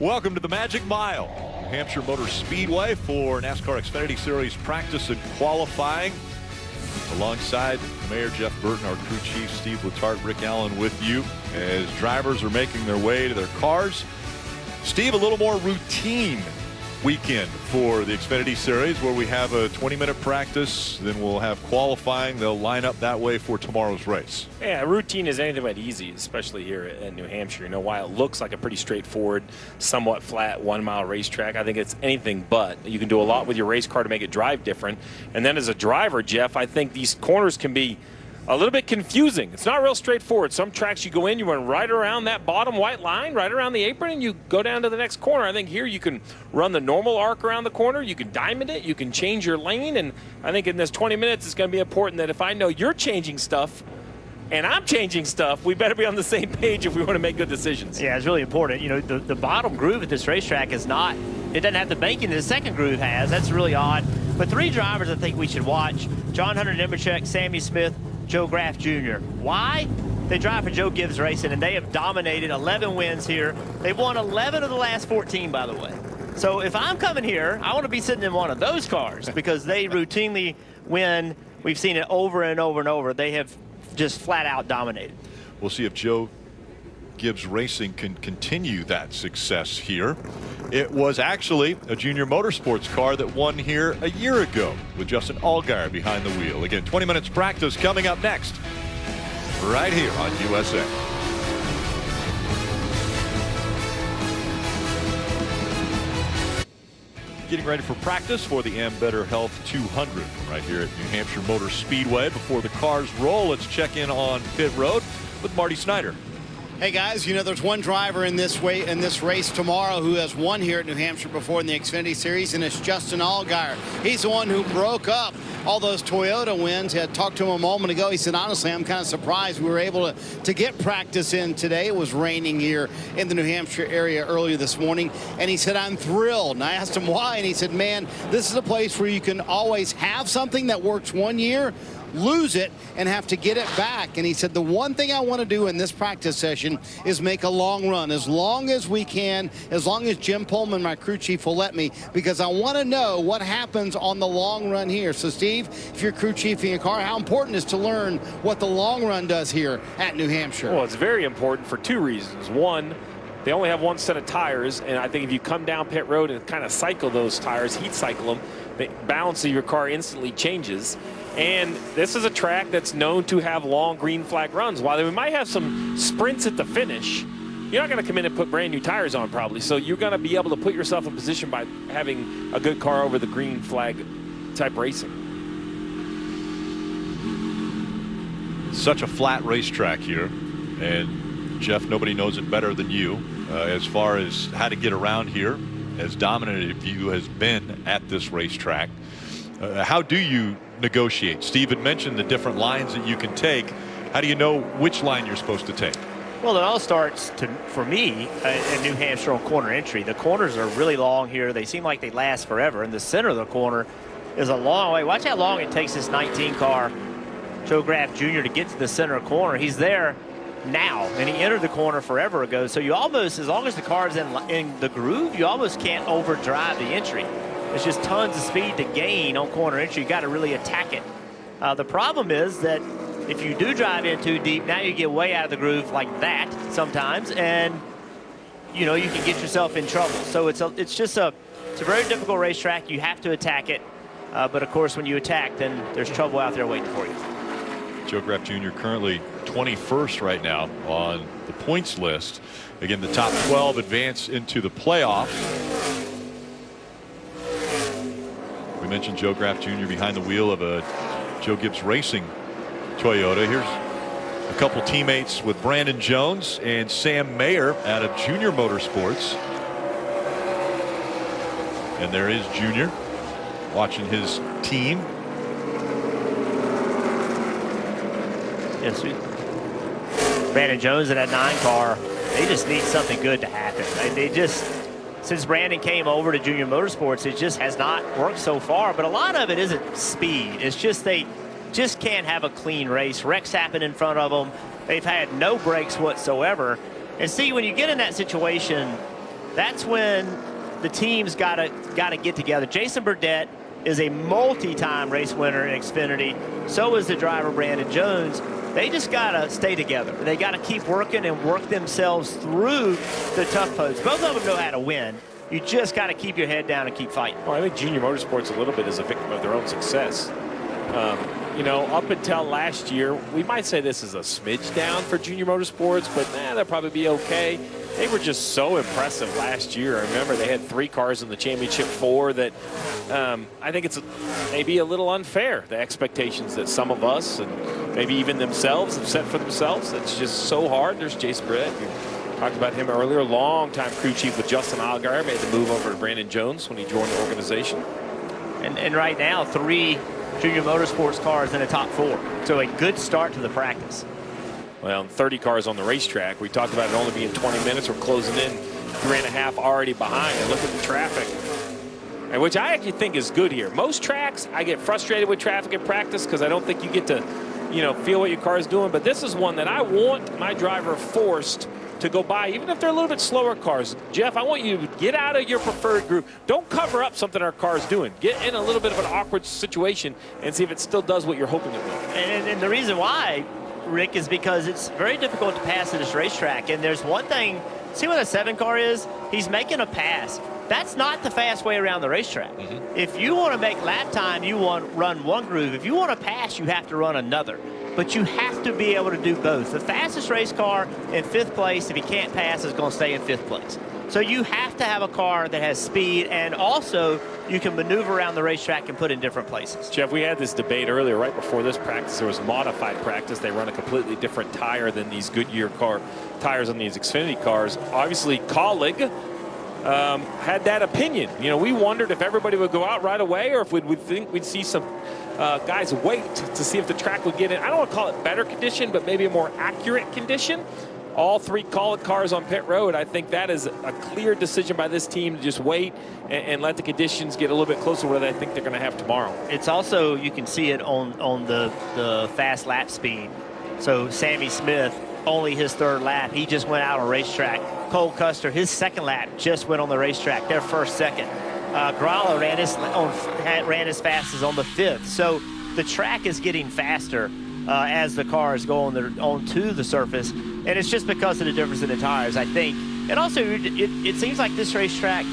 Welcome to the Magic Mile, New Hampshire Motor Speedway for NASCAR Xfinity Series practice and qualifying. Alongside Mayor Jeff Burton, our crew chief Steve Letarte, Rick Allen with you as drivers are making their way to their cars. Steve, a little more routine weekend for the Xfinity Series where we have a 20-minute practice, then we'll have qualifying. They'll line up that way for tomorrow's race. Yeah, routine is anything but easy, especially here in New Hampshire. You know, while it looks like a pretty straightforward, somewhat flat 1-mile racetrack, I think it's anything but. You can do a lot with your race car to make it drive different. And then as a driver, Jeff, I think these corners can be a little bit confusing. It's not real straightforward. Some tracks you go in, you run right around that bottom white line, right around the apron, and you go down to the next corner. I think here you can run the normal arc around the corner, you can diamond it, you can change your lane, and I think in this 20 minutes it's going to be important that if I know you're changing stuff and I'm changing stuff, we better be on the same page if we want to make good decisions. Yeah, it's really important. You know, the bottom groove at this racetrack is not, it doesn't have the banking that the second groove has. That's really odd. But three drivers I think we should watch: John Hunter Nemechek, Sammy Smith, Joe Graf Jr. Why? They drive for Joe Gibbs Racing, and they have dominated 11 wins here. They've won 11 of the last 14, by the way. So if I'm coming here, I want to be sitting in one of those cars because they routinely win. We've seen it over and over and over. They have just flat out dominated. We'll see if Joe Gibbs Racing can continue that success here. It was actually a Junior Motorsports car that won here a year ago with Justin Allgaier behind the wheel. Again, 20 minutes practice coming up next, right here on USA. Getting ready for practice for the Ambetter Health 200 right here at New Hampshire Motor Speedway. Before the cars roll, let's check in on pit road with Marty Snyder. Hey guys, you know there's one driver in this race tomorrow who has won here at New Hampshire before in the Xfinity Series, and it's Justin Allgaier. He's the one who broke up all those Toyota wins. I had talked to him a moment ago. He said, honestly, I'm kind of surprised we were able to get practice in today. It was raining here in the New Hampshire area earlier this morning, and he said, I'm thrilled. And I asked him why, and he said, man, this is a place where you can always have something that works one year, lose it, and have to get it back. And he said, the one thing I want to do in this practice session is make a long run as long as we can, as long as Jim Pullman, my crew chief, will let me, because I want to know what happens on the long run here. So Steve, if you're crew chief in a car, how important is to learn what the long run does here at New Hampshire? Well, it's very important for two reasons. One, they only have one set of tires, and I think if you come down pit road and kind of cycle those tires, heat cycle them, the balance of your car instantly changes. And this is a track that's known to have long green flag runs. While we might have some sprints at the finish, you're not going to come in and put brand new tires on probably. So you're going to be able to put yourself in position by having a good car over the green flag type racing. Such a flat racetrack here, and Jeff, nobody knows it better than you as far as how to get around here, as dominant a you has been at this racetrack. How do you negotiate? Steve had mentioned the different lines that you can take. How do you know which line you're supposed to take? Well, it all starts, for me, in New Hampshire on corner entry. The corners are really long here. They seem like they last forever. And the center of the corner is a long way. Watch how long it takes this 19 car, Joe Graf Jr., to get to the center corner. He's there now, and he entered the corner forever ago. So you almost, as long as the car's in the groove, you almost can't overdrive the entry. There's just tons of speed to gain on corner entry. You got to really attack it. The problem is that if you do drive in too deep, now you get way out of the groove like that sometimes, and you know you can get yourself in trouble. So it's a very difficult racetrack. You have to attack it, but of course when you attack, then there's trouble out there waiting for you. Joe Graf Jr. currently 21st right now on the points list. Again, the top 12 advance into the playoffs. We mentioned Joe Graf Jr. behind the wheel of a Joe Gibbs Racing Toyota. Here's a couple teammates with Brandon Jones and Sam Mayer out of Junior Motorsports. And there is Junior watching his team. Yes, Brandon Jones in that 9 car, they just need something good to happen. They just, since Brandon came over to Junior Motorsports, it just has not worked so far. But a lot of it isn't speed. It's just they just can't have a clean race. Wrecks happen in front of them. They've had no brakes whatsoever. And see, when you get in that situation, that's when the teams got to get together. Jason Burdett is a multi-time race winner in Xfinity. So is the driver, Brandon Jones. They just got to stay together. They got to keep working and work themselves through the tough posts. Both of them know how to win. You just got to keep your head down and keep fighting. Well, I think Junior Motorsports a little bit is a victim of their own success. You know, up until last year, we might say this is a smidge down for Junior Motorsports, but they'll probably be okay. They were just so impressive last year. I remember they had 3 cars in the championship 4 that I think it's maybe a little unfair, the expectations that some of us and maybe even themselves have set for themselves. It's just so hard. There's Jason Burdett. We talked about him earlier. Long-time crew chief with Justin Allgaier. Made the move over to Brandon Jones when he joined the organization. And right now, 3 Junior Motorsports cars in the top 4. So a good start to the practice. Well, 30 cars on the racetrack. We talked about it only being 20 minutes. We're closing in 3.5 already behind. And look at the traffic, and which I actually think is good here. Most tracks, I get frustrated with traffic in practice because I don't think you get to, feel what your car is doing. But this is one that I want my driver forced to go by, even if they're a little bit slower cars. Jeff, I want you to get out of your preferred group. Don't cover up something our car's doing. Get in a little bit of an awkward situation and see if it still does what you're hoping it will. And the reason why, Rick, is because it's very difficult to pass at this racetrack. And there's one thing, see what a 7 car is? He's making a pass. That's not the fast way around the racetrack. If you want to make lap time, you want to run one groove. If you want to pass, you have to run another. But you have to be able to do both. The fastest race car in 5th place, if he can't pass, is going to stay in 5th place. So you have to have a car that has speed, and also you can maneuver around the racetrack and put in different places. Jeff, we had this debate earlier, right before this practice. There was modified practice. They run a completely different tire than these Goodyear tires on these Xfinity cars. Obviously, Colleague had that opinion. We wondered if everybody would go out right away or if we'd see some guys wait to see if the track would get in. I don't want to call it better condition, but maybe a more accurate condition. All 3 Colleague cars on pit road. I think that is a clear decision by this team to just wait and let the conditions get a little bit closer to what I think they're going to have tomorrow. It's also, you can see it on the fast lap speed. So Sammy Smith, only his 3rd lap. He just went out on racetrack. Cole Custer, his 2nd lap just went on the racetrack. Their first, 2nd. Gralla ran as fast as on the 5th. So the track is getting faster as the cars go onto the surface. And it's just because of the difference in the tires, I think. And also, it seems like this racetrack,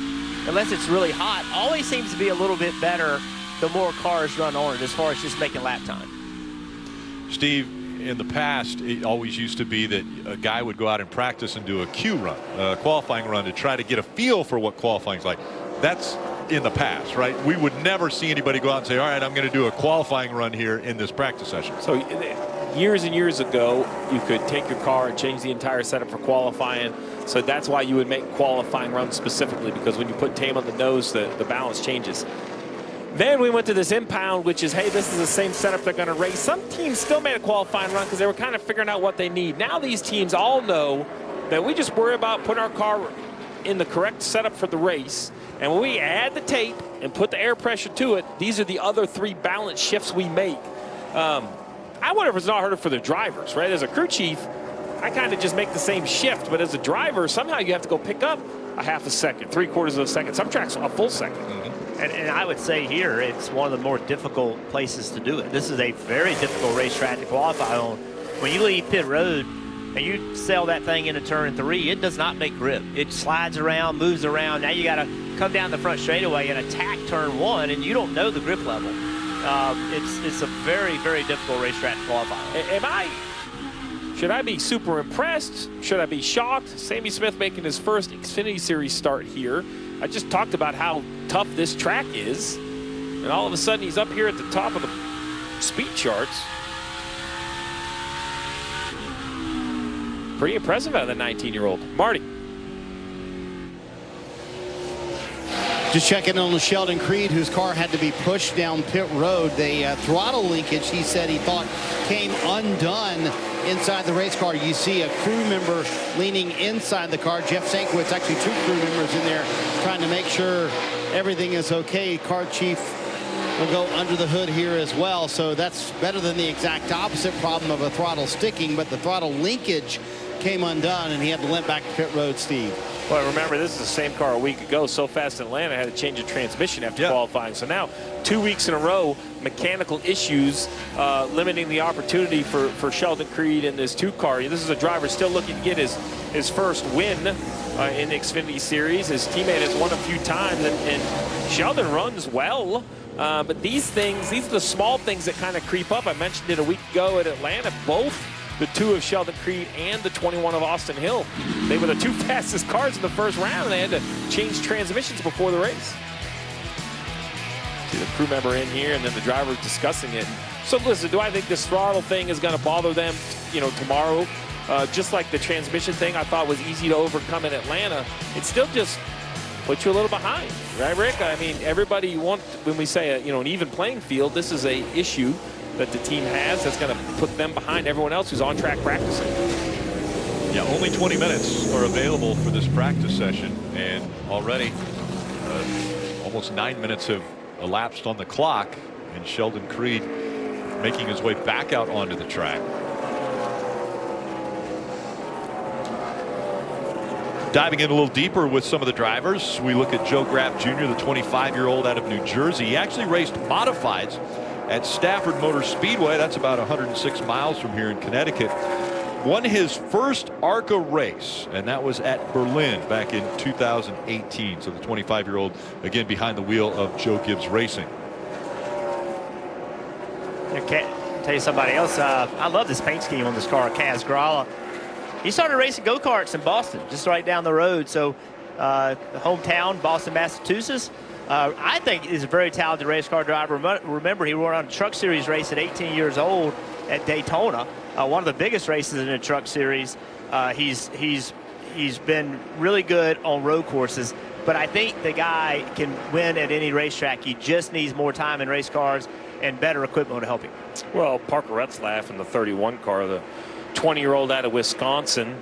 unless it's really hot, always seems to be a little bit better the more cars run on it as far as just making lap time. Steve, in the past, it always used to be that a guy would go out and practice and do a Q run, a qualifying run, to try to get a feel for what qualifying's like. That's in the past, right? We would never see anybody go out and say, all right, I'm going to do a qualifying run here in this practice session. So years and years ago, you could take your car and change the entire setup for qualifying. So that's why you would make qualifying runs specifically, because when you put tame on the nose, the balance changes. Then we went to this impound, which is, hey, this is the same setup they're going to race. Some teams still made a qualifying run because they were kind of figuring out what they need. Now these teams all know that we just worry about putting our car in the correct setup for the race. And when we add the tape and put the air pressure to it, these are the other 3 balance shifts we make. I wonder if it's not harder for the drivers, right? As a crew chief, I kind of just make the same shift. But as a driver, somehow you have to go pick up a half a second, 3/4 of a second. Some tracks a full second. And I would say here, it's one of the more difficult places to do it. This is a very difficult racetrack to qualify on. When you leave pit road and you sail that thing into turn 3, it does not make grip. It slides around, moves around. Now you got to come down the front straightaway and attack turn 1, and you don't know the grip level. It's a very, very difficult racetrack to qualify. Should I be super impressed? Should I be shocked? Sammy Smith making his first Xfinity Series start here. I just talked about how tough this track is, and all of a sudden he's up here at the top of the speed charts. Pretty impressive out of the 19-year-old. Marty. Just checking on Sheldon Creed, whose car had to be pushed down pit road. The throttle linkage, he said he thought, came undone inside the race car. You see a crew member leaning inside the car. Jeff Sankwitz, actually 2 crew members in there trying to make sure everything is okay. Car chief will go under the hood here as well. So that's better than the exact opposite problem of a throttle sticking, but the throttle linkage came undone, and he had to limp back to pit road, Steve. Well, remember, this is the same car a week ago. So Fast Atlanta had to change a transmission after qualifying. So now, 2 weeks in a row, mechanical issues limiting the opportunity for Sheldon Creed in this 2 car. This is a driver still looking to get his first win in the Xfinity Series. His teammate has won a few times, and Sheldon runs well. But these are the small things that kind of creep up. I mentioned it a week ago at Atlanta. Both the 2 of Sheldon Creed and the 21 of Austin Hill, they were the 2 fastest cars in the first round. They had to change transmissions before the race. See the crew member in here, and then the driver discussing it. So listen, do I think this throttle thing is going to bother them, tomorrow? Just like the transmission thing I thought was easy to overcome in Atlanta, it still just puts you a little behind, right, Rick? I mean, everybody when we say an even playing field, this is a issue that the team has that's going to put them behind everyone else who's on track practicing. Yeah, only 20 minutes are available for this practice session, and already almost 9 minutes have elapsed on the clock, and Sheldon Creed making his way back out onto the track. Diving in a little deeper with some of the drivers, we look at Joe Graff Jr., the 25-year-old out of New Jersey. He actually raced modifieds at Stafford Motor Speedway. That's about 106 miles from here in Connecticut. Won his first ARCA race, and that was at Berlin back in 2018. So the 25-year-old, again, behind the wheel of Joe Gibbs Racing. Okay, I'll tell you somebody else. I love this paint scheme on this car, Kaz Gralla. He started racing go-karts in Boston, just right down the road. So hometown, Boston, Massachusetts. I think he's a very talented race car driver. Remember, he won on a Truck Series race at 18 years old at Daytona, one of the biggest races in the Truck Series. He's been really good on road courses, but I think the guy can win at any racetrack. He just needs more time in race cars and better equipment to help him. Well, Parker Retzlaff in the 31 car, the 20-year-old out of Wisconsin,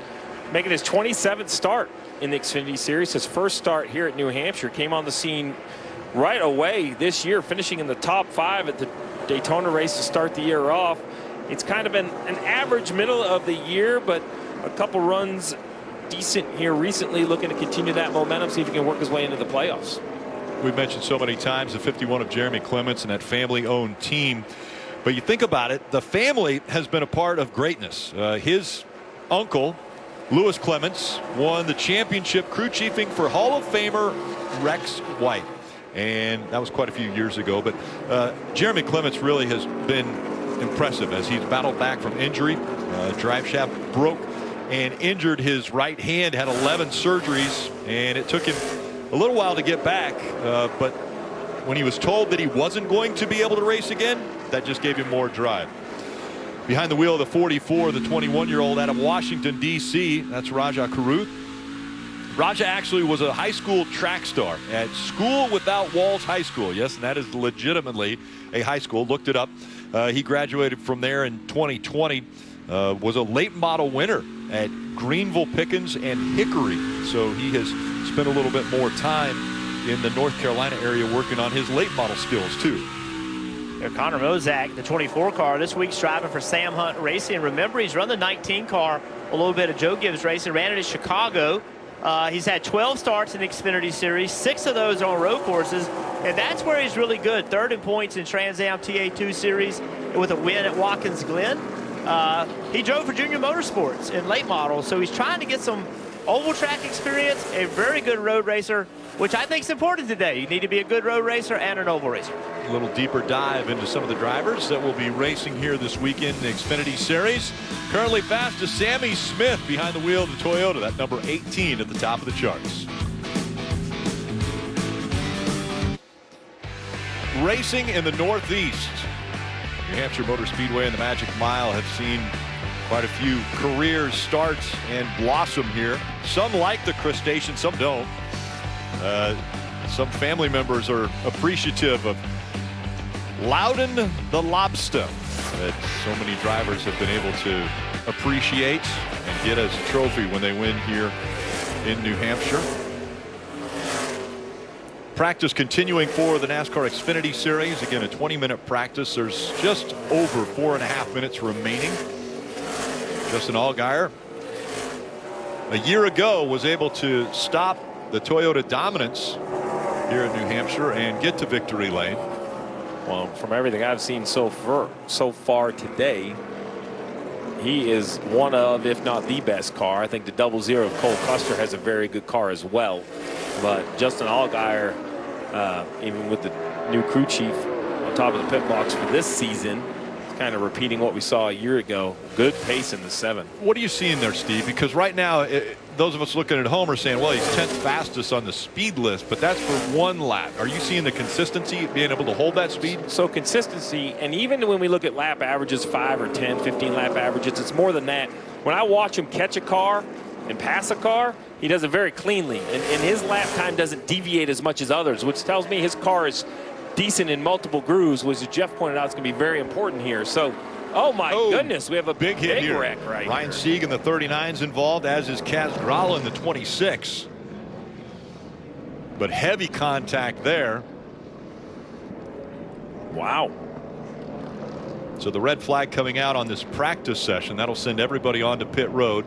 making his 27th start in the Xfinity Series. His first start here at New Hampshire, came on the scene right away this year, finishing in the top 5 at the Daytona race to start the year off. It's kind of been an average middle of the year, but a couple runs decent here recently, looking to continue that momentum, see if he can work his way into the playoffs. We've mentioned so many times the 51 of Jeremy Clements and that family-owned team. But you think about it, the family has been a part of greatness. His uncle, Lewis Clements, won the championship crew chiefing for Hall of Famer Rex White. And that was quite a few years ago. But Jeremy Clements really has been impressive as he's battled back from injury. Drive shaft broke and injured his right hand, had 11 surgeries, and it took him a little while to get back. But when he was told that he wasn't going to be able to race again, that just gave him more drive. Behind the wheel of the 44, the 21-year-old out of Washington, D.C., that's Raja Karuth. Raja actually was a high school track star at School Without Walls High School. Yes, and that is legitimately a high school. Looked it up. He graduated from there in 2020. Was a late model winner at Greenville, Pickens, and Hickory. So he has spent a little bit more time in the North Carolina area working on his late model skills, too. Connor Mozak, the 24 car, this week's driving for Sam Hunt Racing. Remember, he's run the 19 car, a little bit of Joe Gibbs Racing, ran it at Chicago. He's had 12 starts in the Xfinity Series, 6 of those on road courses, and that's where he's really good. Third in points in Trans Am TA2 Series with a win at Watkins Glen. He drove for Junior Motorsports in late model, so he's trying to get some oval track experience, a very good road racer, which I think is important today. You need to be a good road racer and an oval racer. A little deeper dive into some of the drivers that will be racing here this weekend in the Xfinity Series. Currently fastest Sammy Smith behind the wheel of the Toyota, that number 18 at the top of the charts. Racing in the Northeast. New Hampshire Motor Speedway and the Magic Mile have seen quite a few career starts and blossom here. Some like the crustacean, some don't. Some family members are appreciative of Loudon the Lobster that so many drivers have been able to appreciate and get as a trophy when they win here in New Hampshire. Practice continuing for the NASCAR Xfinity Series. Again, a 20-minute practice. There's just over 4.5 minutes remaining. Justin Allgaier a year ago was able to stop the Toyota dominance here in New Hampshire and get to victory lane. Well, from everything I've seen so far today, he is one of, if not the best car. I think the 00 of Cole Custer has a very good car as well. But Justin Allgaier, even with the new crew chief on top of the pit box for this season, is kind of repeating what we saw a year ago. Good pace in the 7. What are you seeing there, Steve? Because right now, those of us looking at home are saying, well, he's 10th fastest on the speed list, but that's for one lap. Are you seeing the consistency, being able to hold that speed? So consistency, and even when we look at lap averages, 5 or 10, 15 lap averages, it's more than that. When I watch him catch a car and pass a car, he does it very cleanly, and his lap time doesn't deviate as much as others, which tells me his car is decent in multiple grooves, which, as Jeff pointed out, is going to be very important here. So, oh my goodness, we have a big hit here. wreck right Ryan here. Sieg in the 39's involved, as is Kaz Gralla in the 26. But heavy contact there. Wow. So the red flag coming out on this practice session, that'll send everybody on to pit road.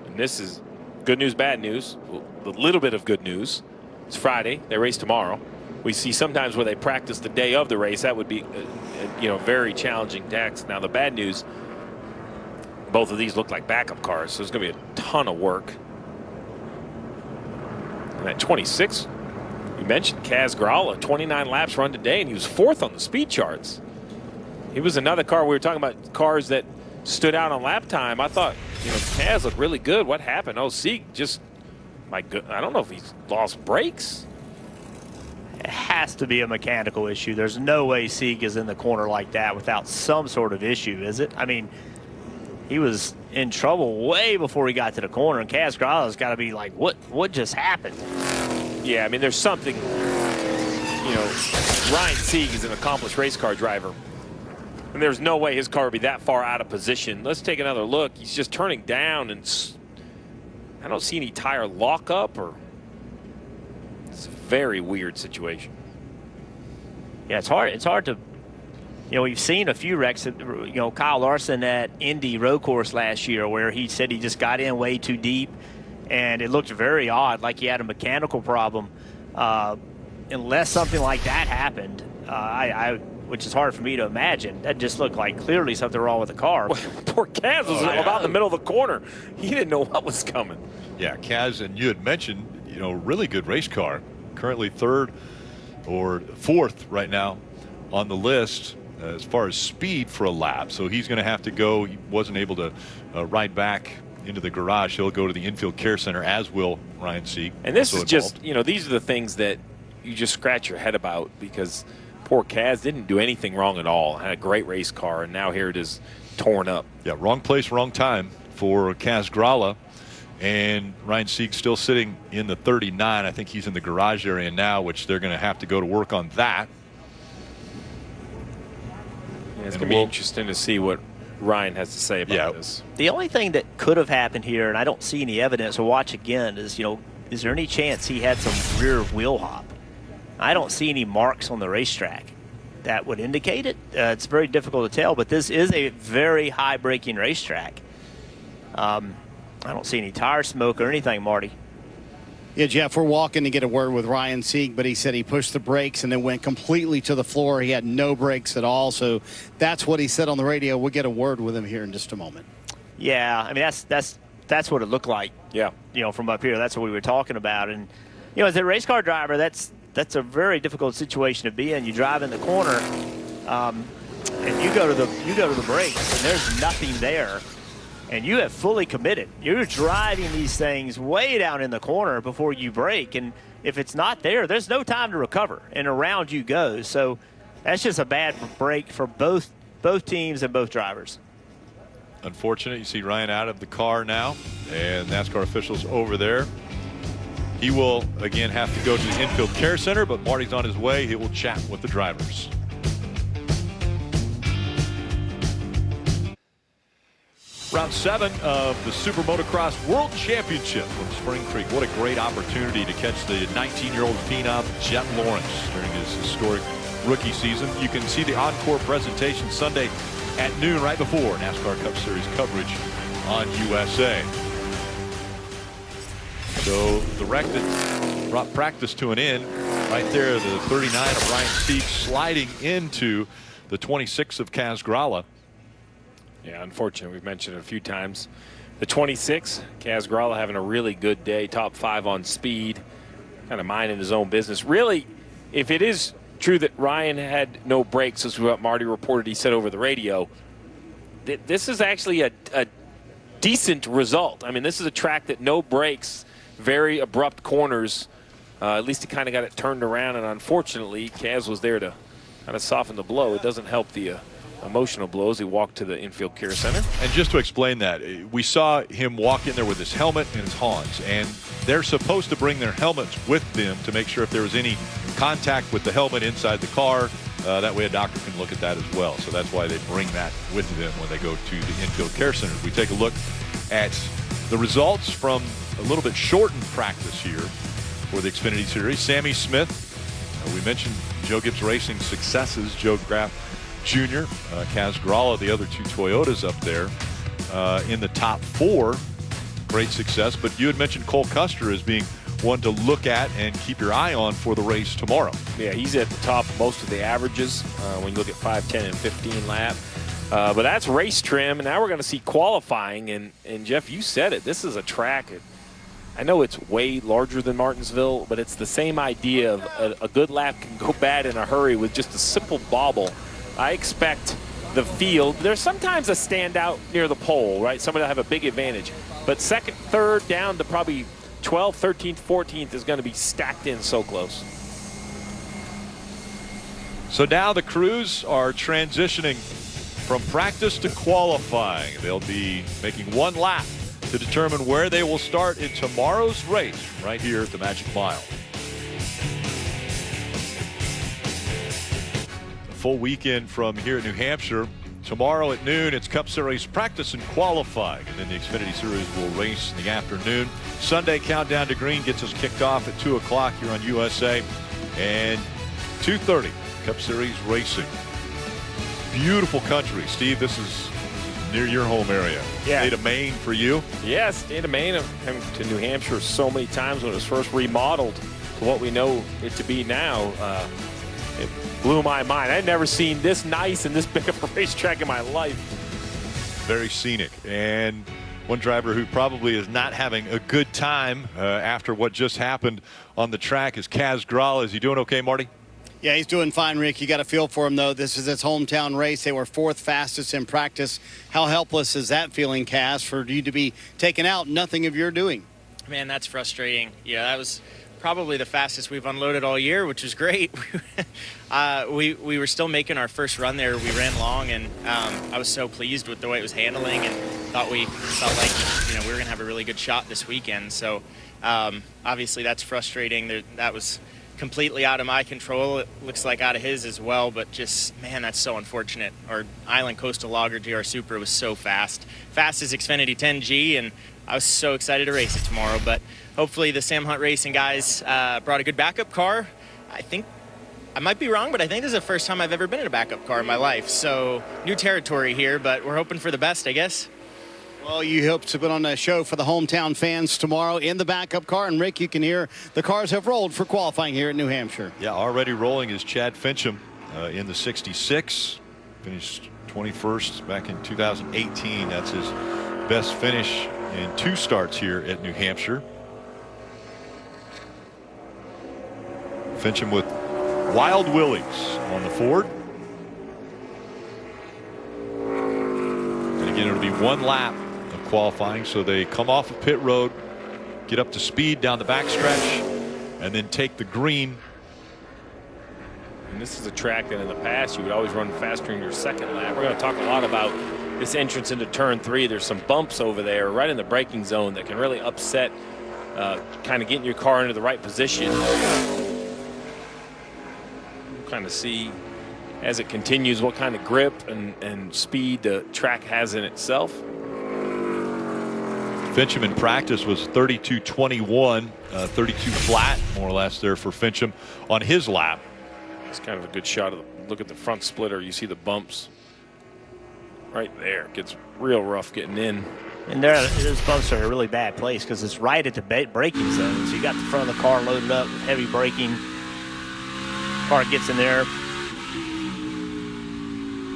And this is good news, bad news. A little bit of good news. It's Friday. They race tomorrow. We see sometimes where they practice the day of the race. That would be, very challenging task. Now the bad news, both of these look like backup cars, so there's going to be a ton of work. And at 26, you mentioned Kaz Gralla, 29 laps run today, and he was 4th on the speed charts. He was another car. We were talking about cars that stood out on lap time. I thought, Kaz looked really good. What happened? Oh, Sieg just, I don't know if he's lost brakes. It has to be a mechanical issue. There's no way Sieg is in the corner like that without some sort of issue, is it? I mean, he was in trouble way before he got to the corner, and Kaz Gralla's got to be like, what just happened? Yeah, I mean, there's something, Ryan Sieg is an accomplished race car driver, and there's no way his car would be that far out of position. Let's take another look. He's just turning down, and I don't see any tire lockup, or it's a very weird situation. Yeah, it's hard to, we've seen a few wrecks, Kyle Larson at Indy road course last year where he said he just got in way too deep, and it looked very odd, like he had a mechanical problem. Unless something like that happened, which is hard for me to imagine, that just looked like clearly something wrong with the car. Well, poor Kaz was about in the middle of the corner. He didn't know what was coming. Yeah, Kaz, and you had mentioned, really good race car. Currently 3rd or 4th right now on the list as far as speed for a lap. So he's going to have to go. He wasn't able to ride back into the garage. He'll go to the infield care center, as will Ryan Sieg. And this is just, these are the things that you just scratch your head about, because poor Kaz didn't do anything wrong at all. Had a great race car, and now here it is torn up. Yeah, wrong place, wrong time for Kaz Gralla. And Ryan Sieg still sitting in the 39. I think he's in the garage area now, which they're going to have to go to work on that. Yeah, it's going to be interesting to see what Ryan has to say about this. The only thing that could have happened here, and I don't see any evidence, or watch again, is, is there any chance he had some rear wheel hop? I don't see any marks on the racetrack that would indicate it. It's very difficult to tell, but this is a very high braking racetrack. I don't see any tire smoke or anything, Marty. Yeah, Jeff, we're walking to get a word with Ryan Sieg, but he said he pushed the brakes and then went completely to the floor. He had no brakes at all, so that's what he said on the radio. We'll get a word with him here in just a moment. Yeah, I mean, that's what it looked like. Yeah. From up here, that's what we were talking about. And, as a race car driver, that's a very difficult situation to be in. You drive in the corner, and you go to the brakes, and there's nothing there. And you have fully committed. You're driving these things way down in the corner before you brake. And if it's not there, there's no time to recover. And around you go. So that's just a bad break for both teams and both drivers. Unfortunate. You see Ryan out of the car now. And NASCAR officials over there. He will, again, have to go to the infield care center. But Marty's on his way. He will chat with the drivers. Round 7 of the Super Motocross World Championship from Spring Creek. What a great opportunity to catch the 19-year-old phenom Jet Lawrence during his historic rookie season. You can see the encore presentation Sunday at noon right before NASCAR Cup Series coverage on USA. So the wreck that brought practice to an end, right there, the 39 of Ryan Sieg sliding into the 26 of Kaz Grala. Yeah, unfortunately, we've mentioned it a few times. The 26, Kaz Grala having a really good day, top 5 on speed, kind of minding his own business. Really, if it is true that Ryan had no brakes, this is what Marty reported, he said over the radio, this is actually a decent result. I mean, this is a track that no brakes, very abrupt corners. At least he kind of got it turned around, and unfortunately, Kaz was there to kind of soften the blow. It doesn't help the emotional blows. He walked to the infield care center. And just to explain that, we saw him walk in there with his helmet and his Hans, and they're supposed to bring their helmets with them to make sure if there was any contact with the helmet inside the car, that way a doctor can look at that as well. So that's why they bring that with them when they go to the infield care center. We take a look at the results from a little bit shortened practice here for the Xfinity Series. Sammy Smith, we mentioned Joe Gibbs Racing successes, Joe Graff Jr., Kaz Grala, the other 2 Toyotas up there in the top 4. Great success. But you had mentioned Cole Custer as being one to look at and keep your eye on for the race tomorrow. Yeah, he's at the top of most of the averages when you look at 5, 10, and 15 lap. But that's race trim, and now we're going to see qualifying. And Jeff, you said it. This is a track. I know it's way larger than Martinsville, but it's the same idea of a good lap can go bad in a hurry with just a simple bobble. I expect the field, there's sometimes a standout near the pole, right? Somebody will have a big advantage. But second, third, down to probably 12th, 13th, 14th is going to be stacked in so close. So now the crews are transitioning from practice to qualifying. They'll be making one lap to determine where they will start in tomorrow's race right here at the Magic Mile. Full weekend from here at New Hampshire. Tomorrow at noon, it's Cup Series practice and qualifying, and then the Xfinity Series will race in the afternoon. Sunday countdown to green gets us kicked off at 2 o'clock here on USA, and 2:30 Cup Series racing. Beautiful country, Steve. This is near your home area. Yeah. State of Maine for you. Yeah, state of Maine. I've come to New Hampshire so many times when it was first remodeled to what we know it to be now. It blew my mind. I'd never seen this nice and this big of a racetrack in my life. Very scenic. And one driver who probably is not having a good time after what just happened on the track is Kaz Grala. Is he doing okay, Marty? Yeah, he's doing fine, Rick. You got a feel for him, though. This is his hometown race. They were 4th fastest in practice. How helpless is that feeling, Kaz, for you to be taken out, nothing of your doing? Man, that's frustrating. Yeah, that was probably the fastest we've unloaded all year, which is great. We were still making our first run there. We ran long, and I was so pleased with the way it was handling, and felt like we were going to have a really good shot this weekend. So obviously that's frustrating. That was completely out of my control. It looks like out of his as well, but just, man, that's so unfortunate. Our Island Coastal Lager GR Super was so fast. Fast as Xfinity 10G, and I was so excited to race it tomorrow. But hopefully the Sam Hunt Racing guys brought a good backup car. I think, I might be wrong, but I think this is the first time I've ever been in a backup car in my life. So new territory here, but we're hoping for the best, I guess. Well, you hope to put on a show for the hometown fans tomorrow in the backup car. And, Rick, you can hear the cars have rolled for qualifying here in New Hampshire. Yeah, already rolling is Chad Fincham in the 66. Finished 21st back in 2018. That's his best finish in 2 starts here at New Hampshire. Fincham with Wild Willies on the Ford. And again, it'll be one lap of qualifying, so they come off of pit road, get up to speed down the backstretch, and then take the green. And this is a track that in the past you would always run faster in your second lap. We're going to talk a lot about this entrance into turn 3. There's some bumps over there right in the braking zone that can really upset kind of getting your car into the right position. We'll kind of see as it continues what kind of grip and speed the track has in itself. Fincham in practice was 32.21, 32 flat, more or less, there for Fincham on his lap. It's kind of a good shot of look at the front splitter. You see the bumps right there. It gets real rough getting in. And those bumps are in a really bad place because it's right at the braking zone. So you got the front of the car loaded up with heavy braking. Car gets in there.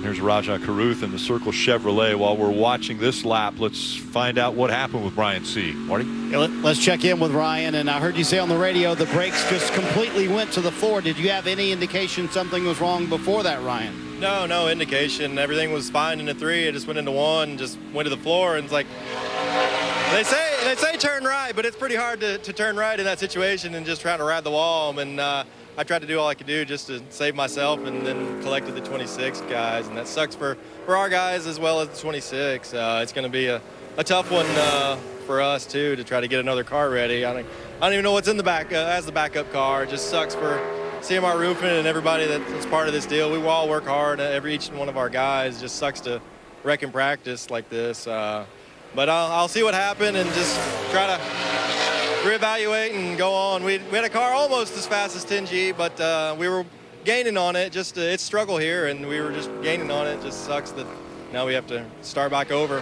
Here's Rajah Caruth in the Circle Chevrolet. While we're watching this lap, let's find out what happened with Brian C. Marty? Yeah, let's check in with Ryan. And I heard you say on the radio the brakes just completely went to the floor. Did you have any indication something was wrong before that, Ryan? No indication. Everything was fine in the 3. It just went into 1, just went to the floor, and it's like they say turn right, but it's pretty hard to turn right in that situation and just trying to ride the wall. And I tried to do all I could do just to save myself, and then collected the 26 guys, and that sucks for our guys as well as the 26. It's going to be a tough one for us too to try to get another car ready. I don't even know what's in the back as the backup car. It just sucks for CMR Roofing and everybody that's part of this deal. We all work hard. Each one of our guys. Just sucks to wreck in practice like this. But I'll see what happened and just try to reevaluate and go on. We had a car almost as fast as 10G, but we were gaining on it. Just it's struggle here, and we were just gaining on it. Just sucks that now we have to start back over.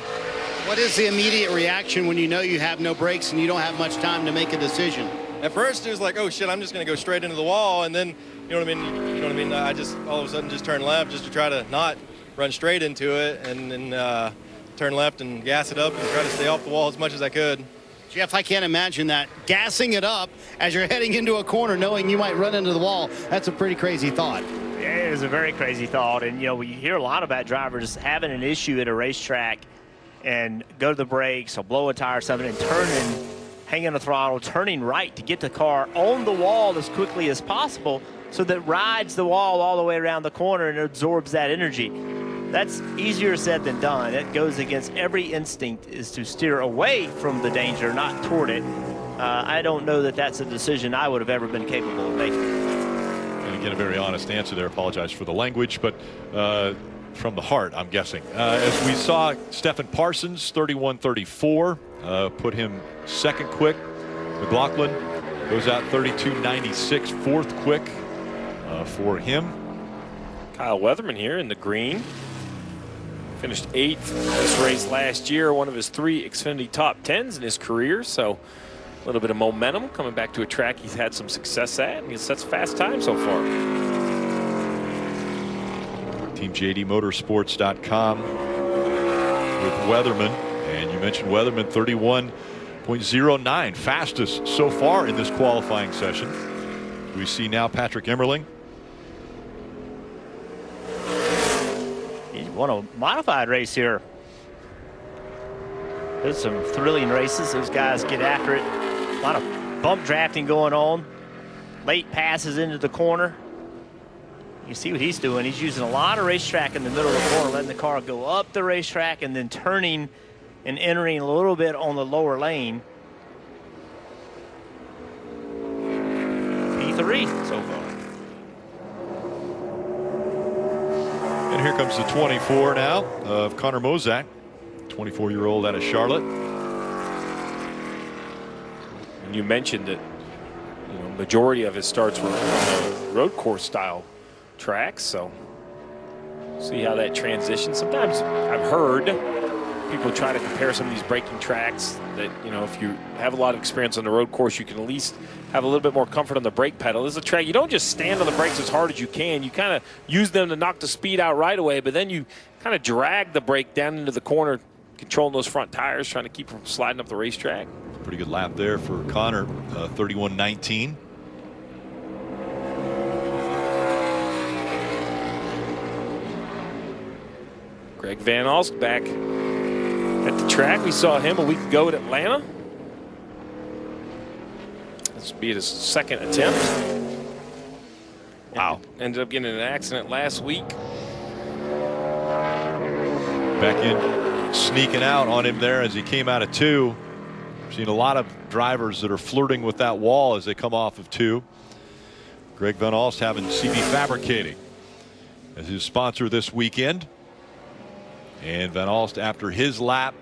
What is the immediate reaction when you know you have no brakes and you don't have much time to make a decision? At first, it was like, oh shit, I'm just gonna go straight into the wall, and then you know what I mean. I just all of a sudden just turned left just to try to not run straight into it, and then turn left and gas it up and try to stay off the wall as much as I could. Jeff, I can't imagine that. Gassing it up as you're heading into a corner knowing you might run into the wall. That's a pretty crazy thought. Yeah, it was a very crazy thought. And, we hear a lot about drivers having an issue at a racetrack and go to the brakes or blow a tire or something and turning, hanging the throttle, turning right to get the car on the wall as quickly as possible so that it rides the wall all the way around the corner and absorbs that energy. That's easier said than done. It goes against every instinct is to steer away from the danger, not toward it. I don't know that that's a decision I would have ever been capable of making. And again, a very honest answer there. Apologize for the language, but from the heart, I'm guessing. As we saw, Stephen Parsons, 31-34, put him second quick. McLaughlin goes out 32.96, fourth quick for him. Kyle Weatherman here in the green. Finished 8th in this race last year, one of his 3 Xfinity top 10s in his career. So a little bit of momentum coming back to a track he's had some success at, and he sets fast time so far. TeamJDMotorsports.com with Weatherman. And you mentioned Weatherman, 31.09, fastest so far in this qualifying session. We see now Patrick Emmerling. Won a modified race here. There's some thrilling races. Those guys get after it. A lot of bump drafting going on. Late passes into the corner. You see what he's doing. He's using a lot of racetrack in the middle of the corner, letting the car go up the racetrack and then turning and entering a little bit on the lower lane. P3 so far. And here comes the 24 now of Connor Mozak, 24-year-old out of Charlotte. And you mentioned that majority of his starts were on road course style tracks, so see how that transitions. Sometimes I've heard people try to compare some of these braking tracks that, if you have a lot of experience on the road course, you can at least have a little bit more comfort on the brake pedal. This is a track you don't just stand on the brakes as hard as you can. You kind of use them to knock the speed out right away, but then you kind of drag the brake down into the corner, controlling those front tires, trying to keep them sliding up the racetrack. Pretty good lap there for Connor, 31.19. Greg Van Alst back at the track. We saw him a week ago at Atlanta. This will be his second attempt. Wow. Ended up getting in an accident last week. Back in, sneaking out on him there as he came out of 2. Seen a lot of drivers that are flirting with that wall as they come off of 2. Greg Van Alst having CB Fabricating as his sponsor this weekend. And Van Alst, after his lap,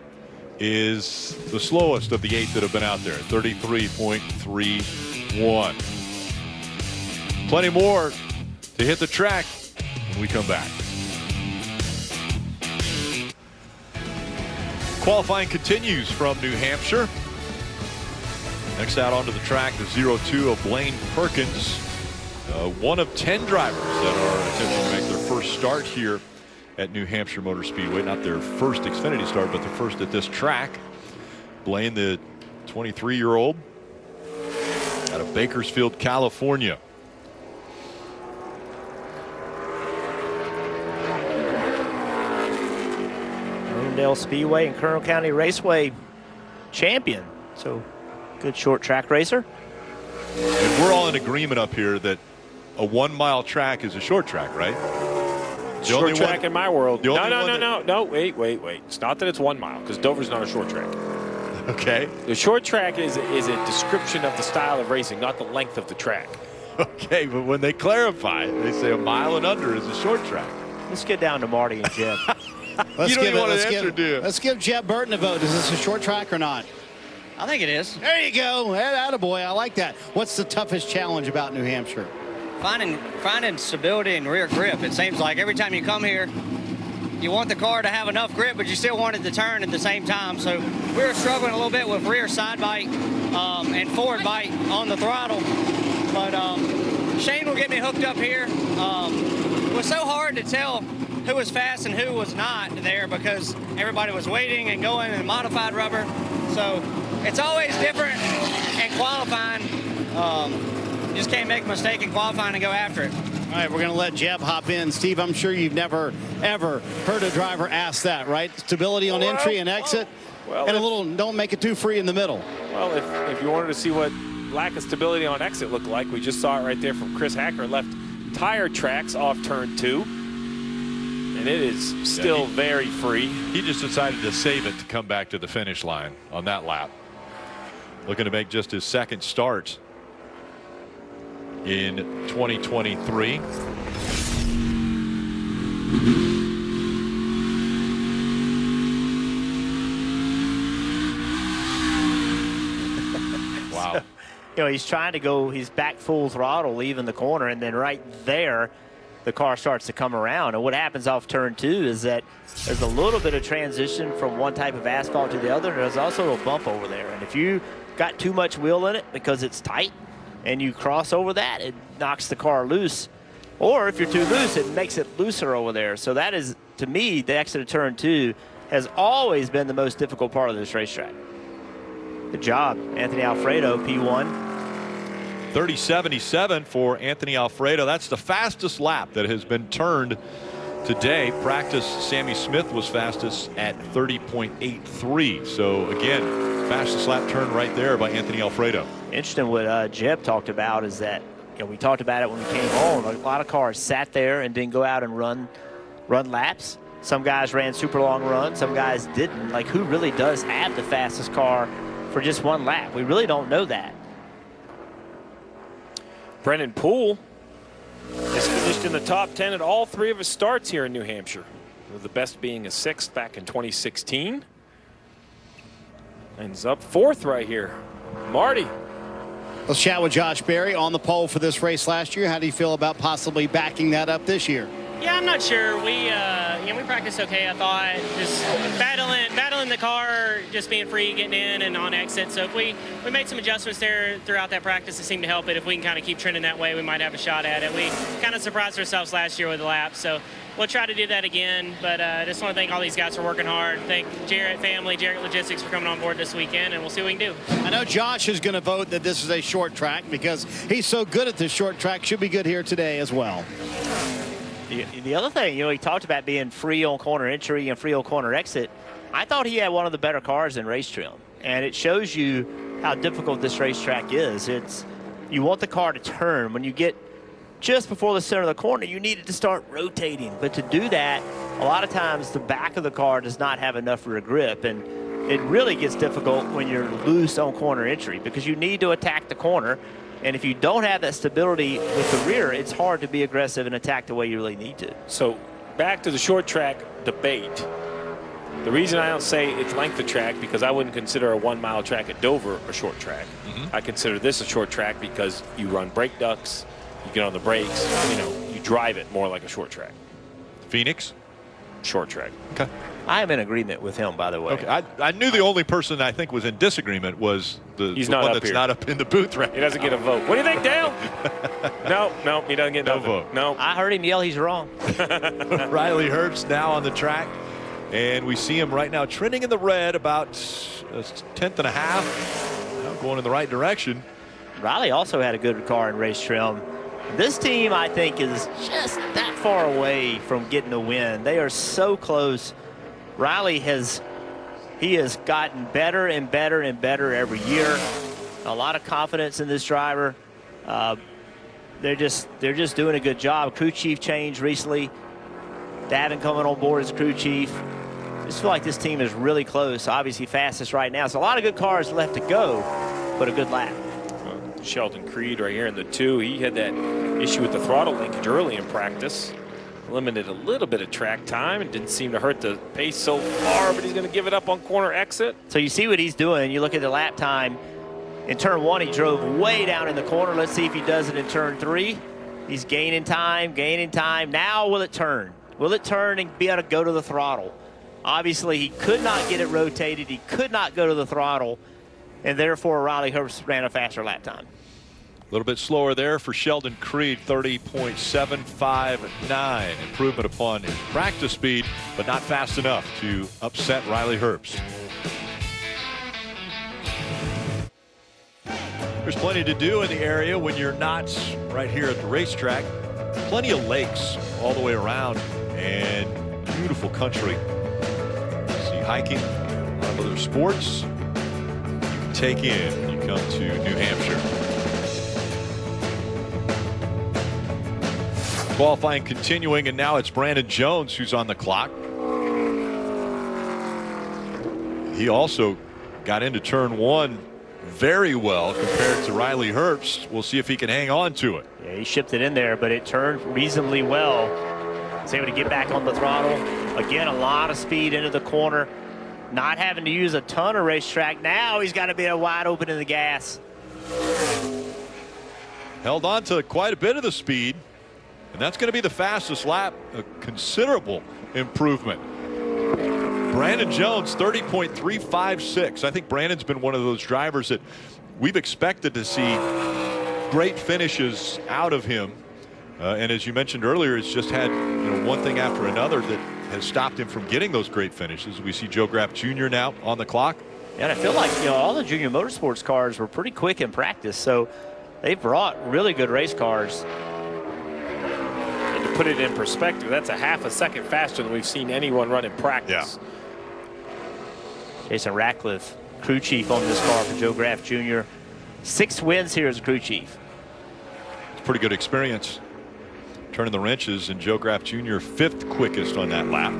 is the slowest of the 8 that have been out there, 33.31. Plenty more to hit the track when we come back. Qualifying continues from New Hampshire. Next out onto the track, the 02 of Blaine Perkins. One of 10 drivers that are attempting to make their first start here at New Hampshire Motor Speedway. Not their first Xfinity start, but the first at this track. Blaine, the 23-year-old out of Bakersfield, California. Irwindale Speedway and Kern County Raceway champion. So good short track racer. And we're all in agreement up here that a 1 mile track is a short track, right? Short track in my world. No, wait. It's not that it's 1 mile, because Dover's not a short track. Okay. The short track is a description of the style of racing, not the length of the track. Okay, but when they clarify, they say a mile and under is a short track. Let's get down to Marty and Jeb. Let's give Jeb Burton a vote. Is this a short track or not? I think it is. There you go. Attaboy. I like that. What's the toughest challenge about New Hampshire? Finding stability and rear grip. It seems like every time you come here, you want the car to have enough grip, but you still want it to turn at the same time. So we were struggling a little bit with rear side bite and forward bite on the throttle. But Shane will get me hooked up here. It was so hard to tell who was fast and who was not there because everybody was waiting and going in modified rubber. So it's always different in qualifying. You just can't make a mistake in qualifying and go after it. All right, we're going to let Jeb hop in. Steve, I'm sure you've never, ever heard a driver ask that, right? Stability on entry and exit, and don't make it too free in the middle. Well, if you wanted to see what lack of stability on exit looked like, we just saw it right there from Chris Hacker. Left tire tracks off turn 2. And it is still very free. He just decided to save it to come back to the finish line on that lap. Looking to make just his second start in 2023. Wow. He's trying to go, he's back full throttle, leaving the corner, and then right there, the car starts to come around. And what happens off turn 2 is that there's a little bit of transition from one type of asphalt to the other. There's also a bump over there. And if you got too much wheel in it because it's tight and you cross over that, it knocks the car loose. Or if you're too loose, it makes it looser over there. So that is, to me, the exit of turn 2 has always been the most difficult part of this racetrack. Good job, Anthony Alfredo, P1. 30.77 for Anthony Alfredo. That's the fastest lap that has been turned today. Practice, Sammy Smith was fastest at 30.83. So again, fastest lap turn right there by Anthony Alfredo. Interesting what Jeb talked about is that, we talked about it when we came home. A lot of cars sat there and didn't go out and run laps. Some guys ran super long runs. Some guys didn't. Like, who really does have the fastest car for just one lap? We really don't know that. Brennan Poole has finished in the top 10 at all 3 of his starts here in New Hampshire, with the best being a 6th back in 2016. Ends up 4th right here. Marty. Let's chat with Josh Berry on the pole for this race last year. How do you feel about possibly backing that up this year? Yeah, I'm not sure. We practiced okay, I thought. Just battling the car, just being free, getting in and on exit. So if we made some adjustments there throughout that practice, it seemed to help it. If we can kind of keep trending that way, we might have a shot at it. We kind of surprised ourselves last year with the lap, so we'll try to do that again. But I just want to thank all these guys for working hard. Thank Jarrett family, Jarrett Logistics for coming on board this weekend, and we'll see what we can do. I know Josh is going to vote that this is a short track because he's so good at this short track. Should be good here today as well. The other thing, he talked about being free on corner entry and free on corner exit. I thought he had one of the better cars in race trim, and it shows you how difficult this racetrack is. You want the car to turn. When you get just before the center of the corner, you need it to start rotating. But to do that, a lot of times the back of the car does not have enough rear grip, and it really gets difficult when you're loose on corner entry because you need to attack the corner. And if you don't have that stability with the rear, it's hard to be aggressive and attack the way you really need to. So back to the short track debate. The reason I don't say it's length of track because I wouldn't consider a 1 mile track at Dover a short track. I consider this a short track because you run brake ducts, you get on the brakes, you drive it more like a short track. Phoenix? Short track. Okay. I am in agreement with him, by the way. Okay, I knew the only person I think was in disagreement was the one that's not up in the booth right He doesn't get a vote. What do you think, Dale? No, he doesn't get no vote. No. I heard him yell he's wrong. Riley Herbst now on the track, and we see him right now trending in the red about a tenth and a half. Now going in the right direction. Riley also had a good car in race trim. This team, I think, is just that far away from getting the win. They are so close. Riley has gotten better and better and better every year. A lot of confidence in this driver. They're just doing a good job. Crew chief changed recently. Davin coming on board as crew chief. I just feel like this team is really close. Obviously fastest right now. So a lot of good cars left to go, but a good lap. Sheldon Creed right here in the 2. He had that issue with the throttle linkage early in practice. Limited a little bit of track time and didn't seem to hurt the pace so far, but he's going to give it up on corner exit. So you see what he's doing. You look at the lap time. In turn 1, he drove way down in the corner. Let's see if he does it in turn 3. He's gaining time. Now will it turn? Will it turn and be able to go to the throttle? Obviously, he could not get it rotated. He could not go to the throttle, and therefore Riley Herbst ran a faster lap time. A little bit slower there for Sheldon Creed, 30.759. Improvement upon his practice speed, but not fast enough to upset Riley Herbst. There's plenty to do in the area when you're not right here at the racetrack. Plenty of lakes all the way around and beautiful country. See hiking, a lot of other sports you can take in when you come to New Hampshire. Qualifying continuing, and now it's Brandon Jones who's on the clock. He also got into turn 1 very well compared to Riley Herbst. We'll see if he can hang on to it. Yeah, he shipped it in there, but it turned reasonably well. He's able to get back on the throttle. Again, a lot of speed into the corner. Not having to use a ton of racetrack. Now he's got to be wide open in the gas. Held on to quite a bit of the speed. And that's going to be the fastest lap, a considerable improvement. Brandon Jones, 30.356. I think Brandon's been one of those drivers that we've expected to see great finishes out of him. And as you mentioned earlier, it's just had one thing after another that has stopped him from getting those great finishes. We see Joe Graff Jr. now on the clock. And I feel like all the junior motorsports cars were pretty quick in practice, so they brought really good race cars. And to put it in perspective, that's a half a second faster than we've seen anyone run in practice. Yeah. Jason Ratcliffe, crew chief on this car for Joe Graff Jr. 6 wins here as a crew chief. It's pretty good experience. Turning the wrenches, and Joe Graff Jr. 5th quickest on that lap.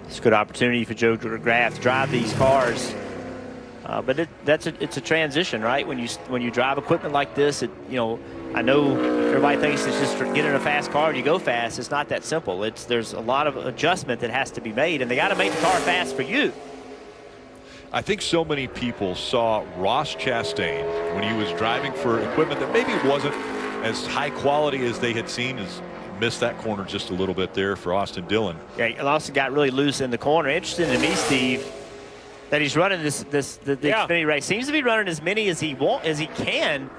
It's a good opportunity for Joe Graff to drive these cars. But it's a transition, right? When you drive equipment like this, I know everybody thinks it's just get in a fast car and you go fast. It's not that simple. There's a lot of adjustment that has to be made, and they got to make the car fast for you. I think so many people saw Ross Chastain when he was driving for equipment that maybe wasn't as high quality as they had seen, as missed that corner just a little bit there for Austin Dillon. Yeah, Austin got really loose in the corner. Interesting to me, Steve, that he's running the Xfinity race. Seems to be running as many as he can.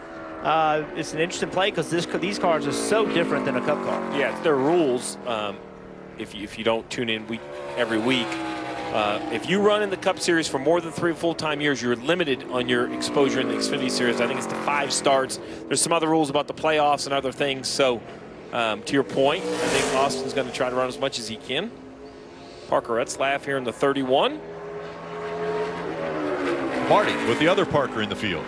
It's an interesting play because these cars are so different than a Cup car. Yeah, it's their rules. If you don't tune in every week, if you run in the Cup Series for more than 3 full-time years, you're limited on your exposure in the Xfinity Series. I think it's to 5 starts. There's some other rules about the playoffs and other things. So, to your point, I think Austin's going to try to run as much as he can. Parker Etzlaff here in the 31. Marty with the other Parker in the field.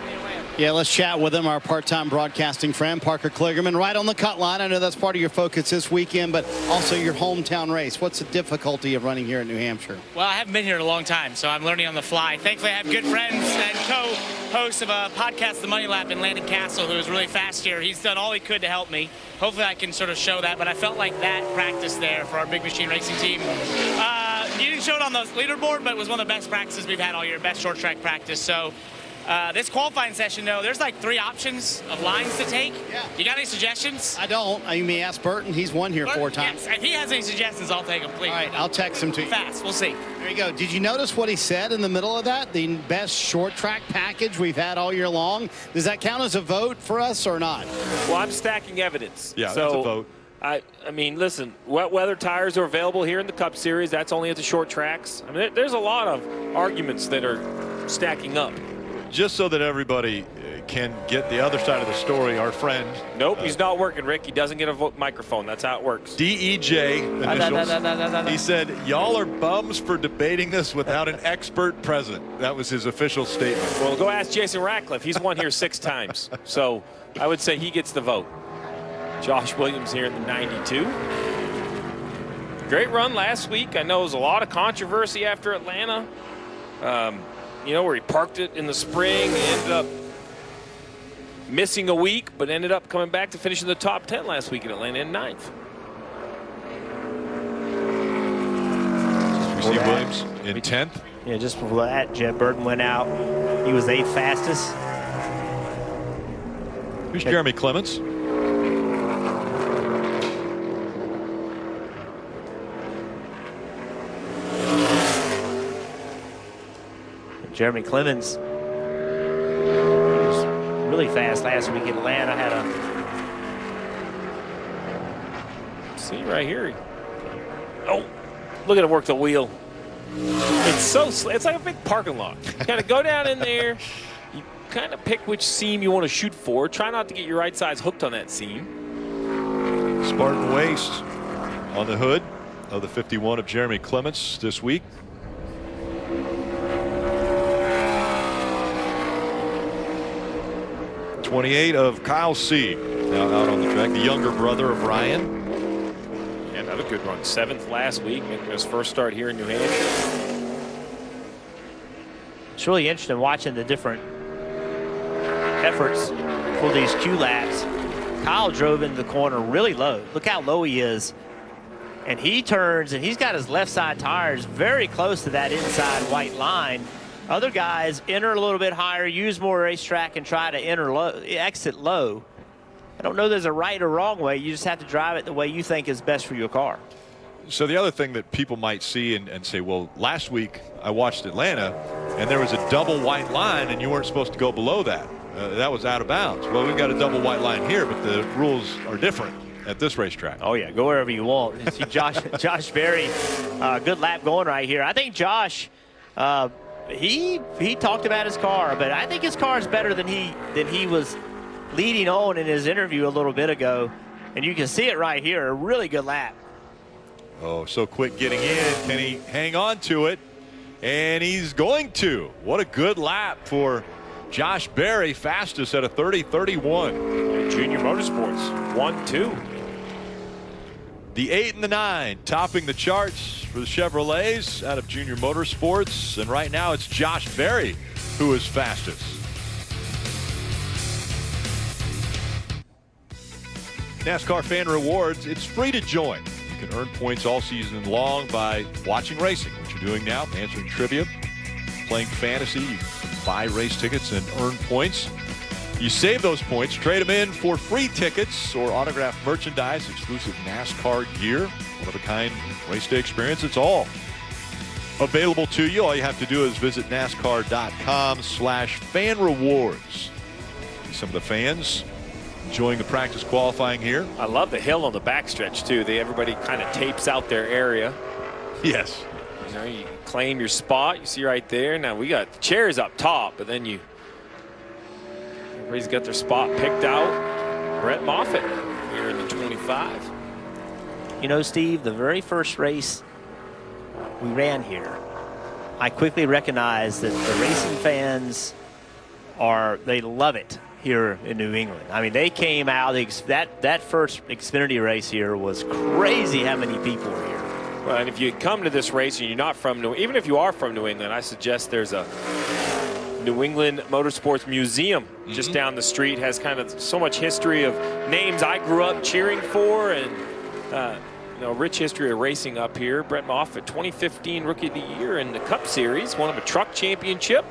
Yeah, let's chat with him, our part-time broadcasting friend, Parker Kligerman, right on the cut line. I know that's part of your focus this weekend, but also your hometown race. What's the difficulty of running here in New Hampshire? Well, I haven't been here in a long time, so I'm learning on the fly. Thankfully, I have good friends and co-hosts of a podcast, The Money Lap, in Landon Castle, who is really fast here. He's done all he could to help me. Hopefully, I can sort of show that, but I felt like that practice there for our big machine racing team. You didn't show it on the leaderboard, but it was one of the best practices we've had all year, best short track practice. So This qualifying session, though, there's like 3 options of lines to take. Yeah. You got any suggestions? I don't. You may ask Burton. He's won here 4 times. Yes, if he has any suggestions, I'll take them, please. All right, I'll text him to you. Fast, we'll see. There you go. Did you notice what he said in the middle of that? The best short track package we've had all year long. Does that count as a vote for us or not? Well, I'm stacking evidence. Yeah, so that's a vote. I mean, listen, wet weather tires are available here in the Cup Series. That's only at the short tracks. I mean, there's a lot of arguments that are stacking up. Just so that everybody can get the other side of the story, our friend. Nope, he's not working, Rick. He doesn't get a microphone. That's how it works. DEJ initials. He said, y'all are bums for debating this without an expert present. That was his official statement. Well, go ask Jason Ratcliffe. He's won here 6 times. So I would say he gets the vote. Josh Williams here in the 92. Great run last week. I know there was a lot of controversy after Atlanta. You know, where he parked it in the spring, ended up missing a week, but ended up coming back to finish in the top 10 last week in Atlanta in 9th. We see Williams in 10th. Yeah, just before that, Jeb Burton went out. He was 8th fastest. Who's Jeremy Clements? Jeremy Clemens was really fast last week in Atlanta. Had a see right here. Oh, look at him work the wheel. It's it's like a big parking lot. You kind of go down in there. You kind of pick which seam you want to shoot for. Try not to get your right sides hooked on that seam. Spartan waist on the hood of the 51 of Jeremy Clements this week. '28 of Kyle C. Now out on the track, the younger brother of Ryan. Yeah, another good run. 7th last week, making his first start here in New Hampshire. It's really interesting watching the different efforts for these Q laps. Kyle drove into the corner really low. Look how low he is. And he turns, and he's got his left side tires very close to that inside white line. Other guys enter a little bit higher, use more racetrack, and try to enter low, exit low. I don't know there's a right or wrong way. You just have to drive it the way you think is best for your car. So the other thing that people might see and say, well, last week I watched Atlanta, and there was a double white line, and you weren't supposed to go below that. That was out of bounds. Well, we've got a double white line here, but the rules are different at this racetrack. Oh, yeah, go wherever you want. You see Josh Berry, good lap going right here. I think Josh, he talked about his car, but I think his car is better than he was leading on in his interview a little bit ago. And you can see it right here, a really good lap. Oh, so quick getting in. Can he hang on to it? And he's going to. What a good lap for Josh Berry, fastest at a 30:31. Junior Motorsports, 1-2. The 8 and the 9 topping the charts for the Chevrolets out of Junior Motorsports. And right now it's Josh Berry who is fastest. NASCAR Fan Rewards, it's free to join. You can earn points all season long by watching racing, which you're doing now, answering trivia, playing fantasy. You can buy race tickets and earn points. You save those points, trade them in for free tickets or autographed merchandise, exclusive NASCAR gear, one-of-a-kind race day experience. It's all available to you. All you have to do is visit NASCAR.com/fan rewards. Some of the fans enjoying the practice qualifying here. I love the hill on the backstretch too. Everybody kind of tapes out their area. Yes. You know, you claim your spot. You see right there. Now we got the chairs up top, but then everybody's got their spot picked out. Brett Moffitt here in the 25. You know, Steve, the very first race we ran here, I quickly recognized that the racing fans they love it here in New England. I mean, they came out, that first Xfinity race here was crazy how many people were here. Well, and if you come to this race and you're not from even if you are from New England, I suggest there's a New England Motorsports Museum just down the street. Has kind of so much history of names I grew up cheering for, and rich history of racing up here. Brett Moffitt, 2015 Rookie of the Year in the Cup Series, won him a truck championship.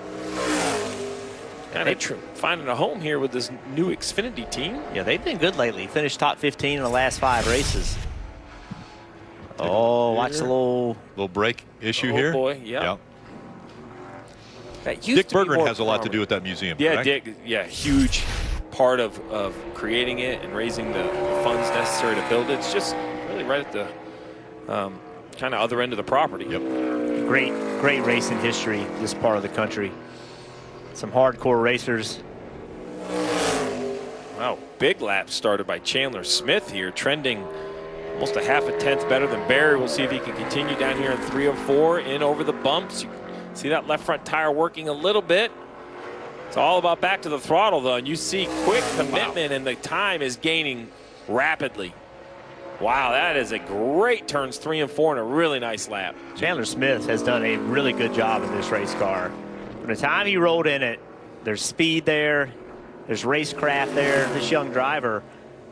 kind of finding a home here with this new Xfinity team. Yeah, they've been good lately. Finished top 15 in the last 5 races. Oh, watch the little brake issue oh here. Boy, yeah. Dick Berggren has a lot to do with that museum. Yeah, correct? Dick. Yeah, huge part of creating it and raising the funds necessary to build it. It's just really right at the kind of other end of the property. Yep. great racing history, this part of the country. Some hardcore racers. Wow, big lap started by Chandler Smith here, trending almost a half a tenth better than Barry. We'll see if he can continue down here in 304, in over the bumps. You see that left front tire working a little bit. It's all about back to the throttle, though, and you see quick commitment, and the time is gaining rapidly. Wow, that is a great turns 3 and 4 and a really nice lap. Chandler Smith has done a really good job in this race car. From the time he rolled in it, there's speed there, there's racecraft there. This young driver,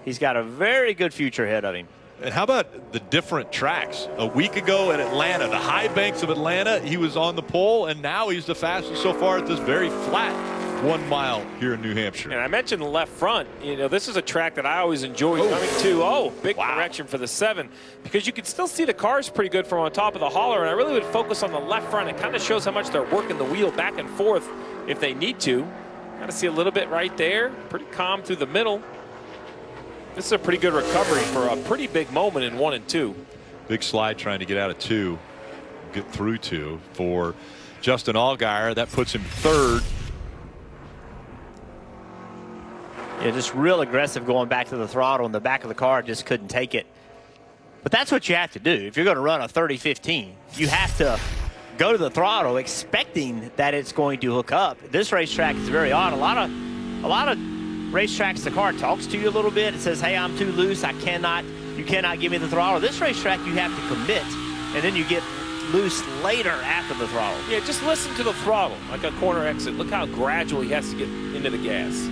he's got a very good future ahead of him. And how about the different tracks? A week ago at Atlanta, the high banks of Atlanta, he was on the pole, and now he's the fastest so far at this very flat 1 mile here in New Hampshire. And I mentioned the left front. You know, this is a track that I always enjoy coming to. Oh, big correction for the 7, because you can still see the cars pretty good from on top of the hauler, and I really would focus on the left front. It kind of shows how much they're working the wheel back and forth if they need to. Got to see a little bit right there. Pretty calm through the middle. This is a pretty good recovery for a pretty big moment in 1 and 2. Big slide trying to get out of 2, get through 2 for Justin Allgaier. That puts him 3rd. Yeah, just real aggressive going back to the throttle, and the back of the car just couldn't take it. But that's what you have to do. If you're going to run a 30-15, you have to go to the throttle expecting that it's going to hook up. This racetrack is very odd. A lot of racetracks, the car talks to you a little bit. It says, hey, I'm too loose. You cannot give me the throttle. This racetrack, you have to commit, and then you get loose later after the throttle. Yeah, just listen to the throttle, like a corner exit. Look how gradual he has to get into the gas.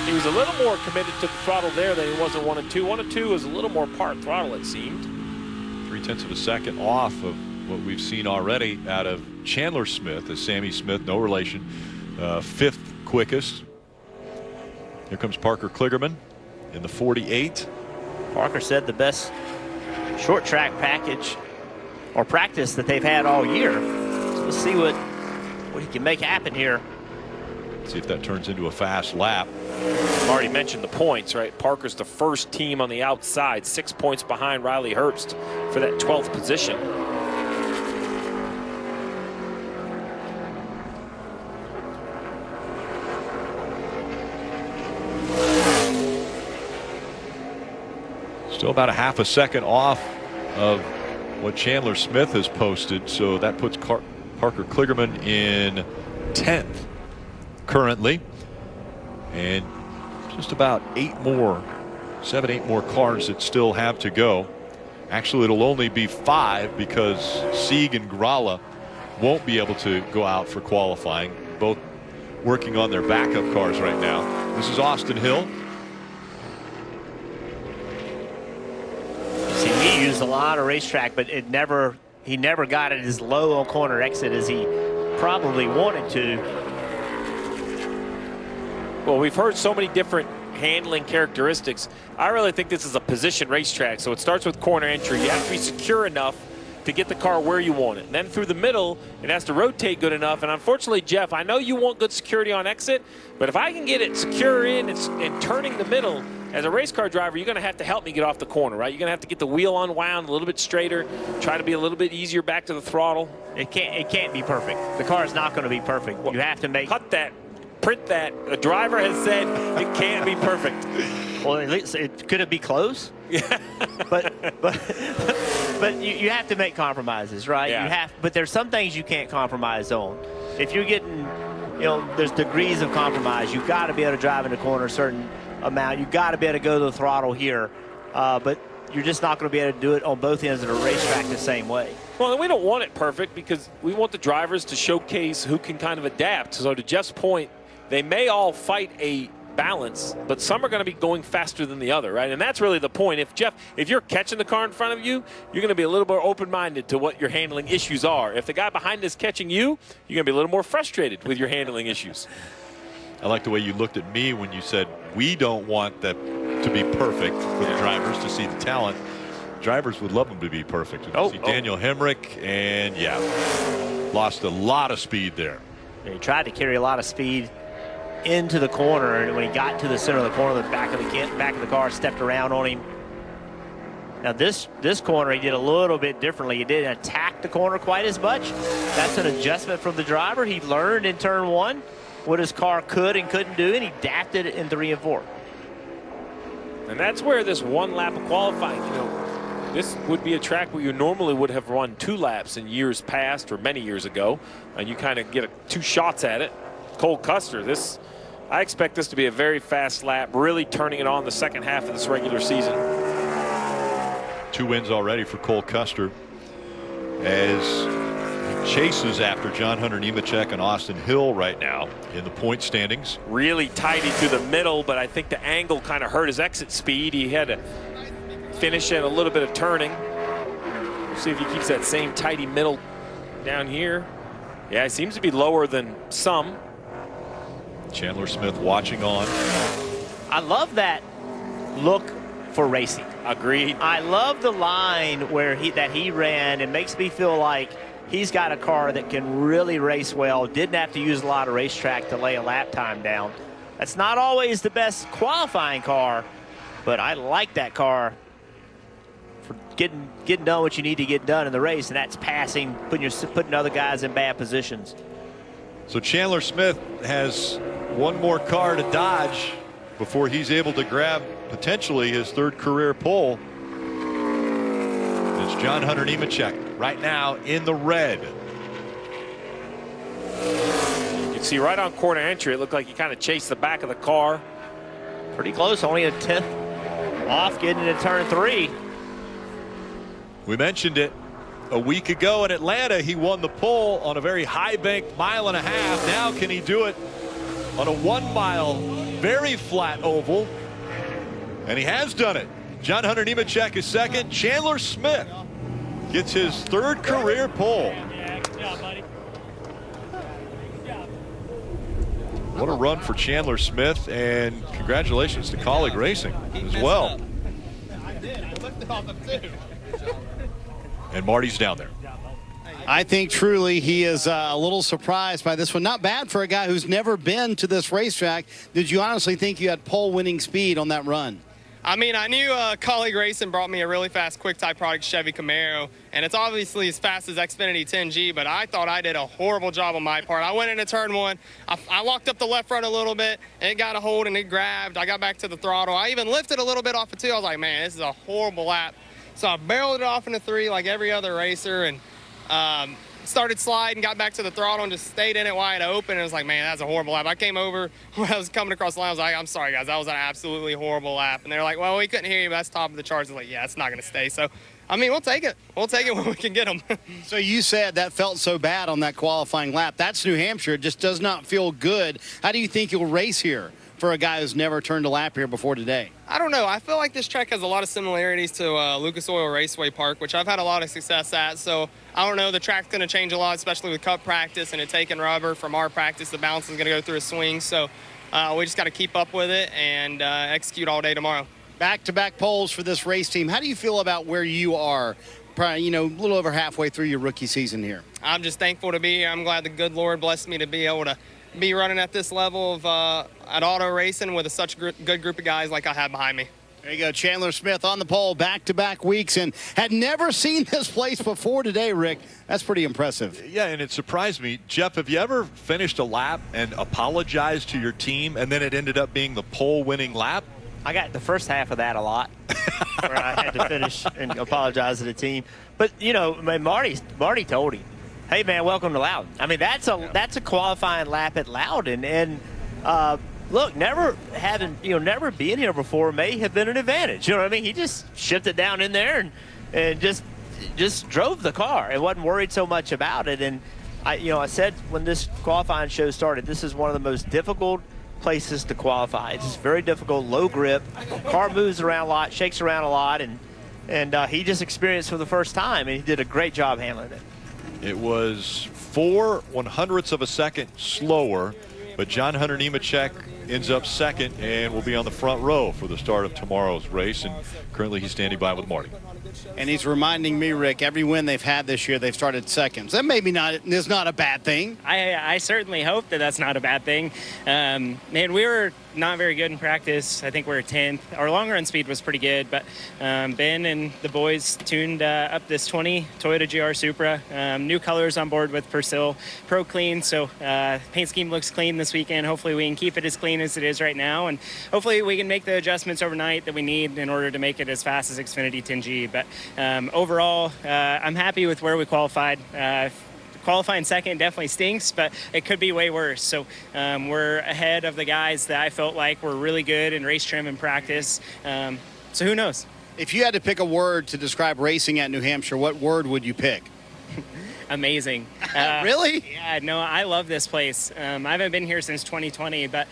He was a little more committed to the throttle there than he was in 1 and 2. 1 and 2 was a little more part throttle, it seemed. 0.3 of a second off of what we've seen already out of Chandler Smith, as Sammy Smith, no relation, 5th quickest. Here comes Parker Kligerman in the 48. Parker said the best short track package or practice that they've had all year. So let's see what he can make happen here. See if that turns into a fast lap. I've already mentioned the points, right? Parker's the first team on the outside, 6 points behind Riley Herbst for that 12th position. Still about a half a second off of what Chandler Smith has posted, so that puts Parker Kligerman in 10th currently, and just about 7, 8 more cars that still have to go. Actually, it'll only be 5 because Sieg and Gralla won't be able to go out for qualifying, both working on their backup cars right now. This is Austin Hill. See, he used a lot of racetrack, but he never got it as low on corner exit as he probably wanted to. Well, we've heard so many different handling characteristics. I really think this is a position racetrack. So it starts with corner entry. You have to be secure enough to get the car where you want it. And then through the middle, it has to rotate good enough. And unfortunately, Jeff, I know you want good security on exit, but if I can get it secure in and turning the middle, as a race car driver, you're going to have to help me get off the corner, right? You're going to have to get the wheel unwound a little bit straighter, try to be a little bit easier back to the throttle. It can't be perfect. The car is not going to be perfect. You have to make... Cut that. Print that. The driver has said it can't be perfect. Well, at least could it be close? Yeah. but you have to make compromises, right? Yeah. But there's some things you can't compromise on. If you're getting, there's degrees of compromise. You've got to be able to drive in the corner a certain amount. You've got to be able to go to the throttle here. But you're just not going to be able to do it on both ends of the racetrack the same way. Well, and we don't want it perfect because we want the drivers to showcase who can kind of adapt. So to Jeff's point, they may all fight a balance, but some are going to be going faster than the other, right? And that's really the point. If you're catching the car in front of you, you're going to be a little more open-minded to what your handling issues are. If the guy behind is catching you, you're going to be a little more frustrated with your handling issues. I like the way you looked at me when you said we don't want that to be perfect for the drivers to see the talent. Drivers would love them to be perfect. See Daniel Hemrick, and lost a lot of speed there. And he tried to carry a lot of speed into the corner, and when he got to the center of the corner, the back of the car stepped around on him. Now this corner he did a little bit differently. He didn't attack the corner quite as much. That's an adjustment from the driver. He learned in turn 1 what his car could and couldn't do, and he adapted it in 3 and 4. And that's where this 1 lap of qualifying, this would be a track where you normally would have run 2 laps in years past or many years ago, and you kind of get 2 shots at it. Cole Custer, I expect this to be a very fast lap, really turning it on the second half of this regular season. 2 wins already for Cole Custer as he chases after John Hunter Nemechek and Austin Hill right now in the point standings. Really tidy through the middle, but I think the angle kind of hurt his exit speed. He had to finish in a little bit of turning. See if he keeps that same tidy middle down here. Yeah, he seems to be lower than some. Chandler Smith watching on. I love that look for racing. Agreed. I love the line where he ran. It makes me feel like he's got a car that can really race well. Didn't have to use a lot of racetrack to lay a lap time down. That's not always the best qualifying car, but I like that car for getting done what you need to get done in the race, and that's passing, putting other guys in bad positions. So Chandler Smith has one more car to dodge before he's able to grab potentially his 3rd career pole. It's John Hunter Nemechek right now in the red. You can see right on corner entry, it looked like he kind of chased the back of the car. Pretty close, only a 10th off getting into turn 3. We mentioned it a week ago in Atlanta. He won the pole on a very high bank 1.5 miles. Now can he do it on a 1 mile, very flat oval? And he has done it. John Hunter Nemechek is 2nd. Chandler Smith gets his 3rd career pole. Yeah, good job, buddy. What a run for Chandler Smith, and congratulations to Colleague Racing as well. I did. I looked it off him too. And Marty's down there. I think truly he is a little surprised by this one. Not bad for a guy who's never been to this racetrack. Did you honestly think you had pole winning speed on that run? I mean, I knew Colleague Racing brought me a really fast quick-type product Chevy Camaro, and it's obviously as fast as Xfinity 10G, but I thought I did a horrible job on my part. I went into turn 1. I locked up the left front a little bit, and it got a hold, and it grabbed. I got back to the throttle. I even lifted a little bit off of 2. I was like, man, this is a horrible lap. So I barreled it off into 3 like every other racer, and started sliding, got back to the throttle, and just stayed in it wide open. And it was like, man, that's a horrible lap. I came over when I was coming across the line. I was like, I'm sorry, guys. That was an absolutely horrible lap. And they're like, well, we couldn't hear you, but that's top of the charts. I was like, yeah, it's not going to stay. So, I mean, we'll take it. We'll take it when we can get them. So you said that felt so bad on that qualifying lap. That's New Hampshire. It just does not feel good. How do you think you'll race here for a guy who's never turned a lap here before today? I don't know. I feel like this track has a lot of similarities to Lucas Oil Raceway Park, which I've had a lot of success at. So I don't know. The track's going to change a lot, especially with cup practice and it taking rubber from our practice. The balance is going to go through a swing. So we just got to keep up with it and execute all day tomorrow. Back-to-back poles for this race team. How do you feel about where you are, probably, a little over halfway through your rookie season here? I'm just thankful to be here. I'm glad the good Lord blessed me to be able to be running at this level of at auto racing with such a good group of guys like I have behind me. There you go, Chandler Smith on the pole back-to-back weeks and had never seen this place before today, Rick. That's pretty impressive. Yeah, and it surprised me. Jeff, have you ever finished a lap and apologized to your team and then it ended up being the pole-winning lap? I got the first half of that a lot, where I had to finish and apologize to the team. But, Marty told him, hey, man, welcome to Loudon. I mean, that's a qualifying lap at Loudon. And, look, never being here before may have been an advantage. You know what I mean? He just shipped it down in there and just drove the car and wasn't worried so much about it. And, I said when this qualifying show started, this is one of the most difficult places to qualify. It's just very difficult, low grip. Car moves around a lot, shakes around a lot, and he just experienced for the first time, and he did a great job handling it. It was 4/100ths of a second slower, but John Hunter Nemechek ends up second and will be on the front row for the start of tomorrow's race. And currently he's standing by with Marty. And he's reminding me, Rick, every win they've had this year, they've started seconds. That maybe is not a bad thing. I certainly hope that that's not a bad thing. Man, we were not very good in practice. I think we were 10th. Our long run speed was pretty good, but Ben and the boys tuned up this 20 Toyota GR Supra. New colors on board with Persil Pro Clean, so paint scheme looks clean this weekend. Hopefully we can keep it as clean as it is right now, and hopefully we can make the adjustments overnight that we need in order to make it as fast as Xfinity 10G. But overall, I'm happy with where we qualified. Qualifying second definitely stinks, but it could be way worse. So we're ahead of the guys that I felt like were really good in race trim and practice. So who knows? If you had to pick a word to describe racing at New Hampshire, what word would you pick? Amazing. Really? Yeah, no, I love this place. I haven't been here since 2020, but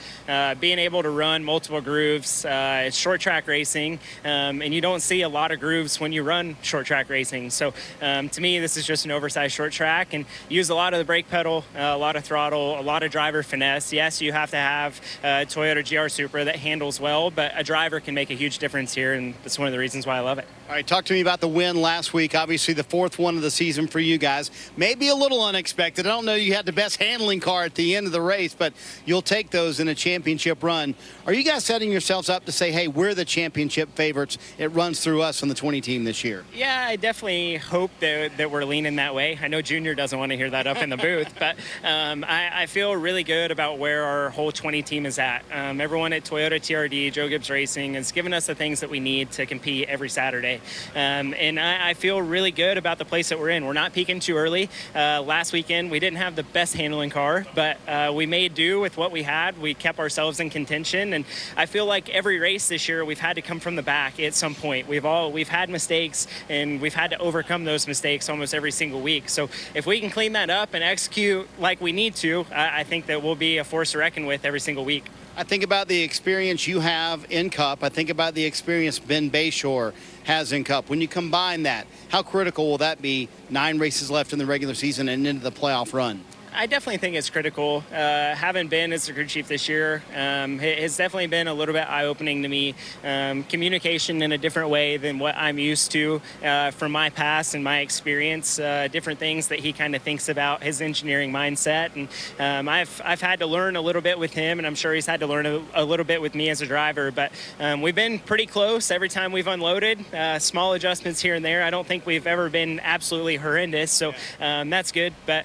being able to run multiple grooves, it's short track racing, and you don't see a lot of grooves when you run short track racing. So to me, this is just an oversized short track, and use a lot of the brake pedal, a lot of throttle, a lot of driver finesse. Yes, you have to have a Toyota GR Supra that handles well, but a driver can make a huge difference here, and that's one of the reasons why I love it. All right, talk to me about the win last week. Obviously, the fourth one of the season for you guys. Maybe a little unexpected. I don't know you had the best handling car at the end of the race, but you'll take those in a championship run. Are you guys setting yourselves up to say, hey, we're the championship favorites? It runs through us on the 20 team this year. Yeah, I definitely hope that we're leaning that way. I know Junior doesn't want to hear that up in the booth, but I feel really good about where our whole 20 team is at. Everyone at Toyota TRD, Joe Gibbs Racing, has given us the things that we need to compete every Saturday. And I feel really good about the place that we're in. We're not peaking too early. Last weekend, we didn't have the best handling car, but we made do with what we had. We kept ourselves in contention, and I feel like every race this year, we've had to come from the back at some point. We've had mistakes, and we've had to overcome those mistakes almost every single week. So if we can clean that up and execute like we need to, I think that we'll be a force to reckon with every single week. I think about the experience you have in Cup. I think about the experience Ben Bayshore has in Cup. When you combine that, how critical will that be 9 races left in the regular season and into the playoff run? I definitely think it's critical. Having been as the crew chief this year, it's definitely been a little bit eye-opening to me. Communication in a different way than what I'm used to from my past and my experience. Different things that he kind of thinks about, his engineering mindset. And I've had to learn a little bit with him, and I'm sure he's had to learn a little bit with me as a driver. But we've been pretty close every time we've unloaded. Small adjustments here and there. I don't think we've ever been absolutely horrendous, so that's good. But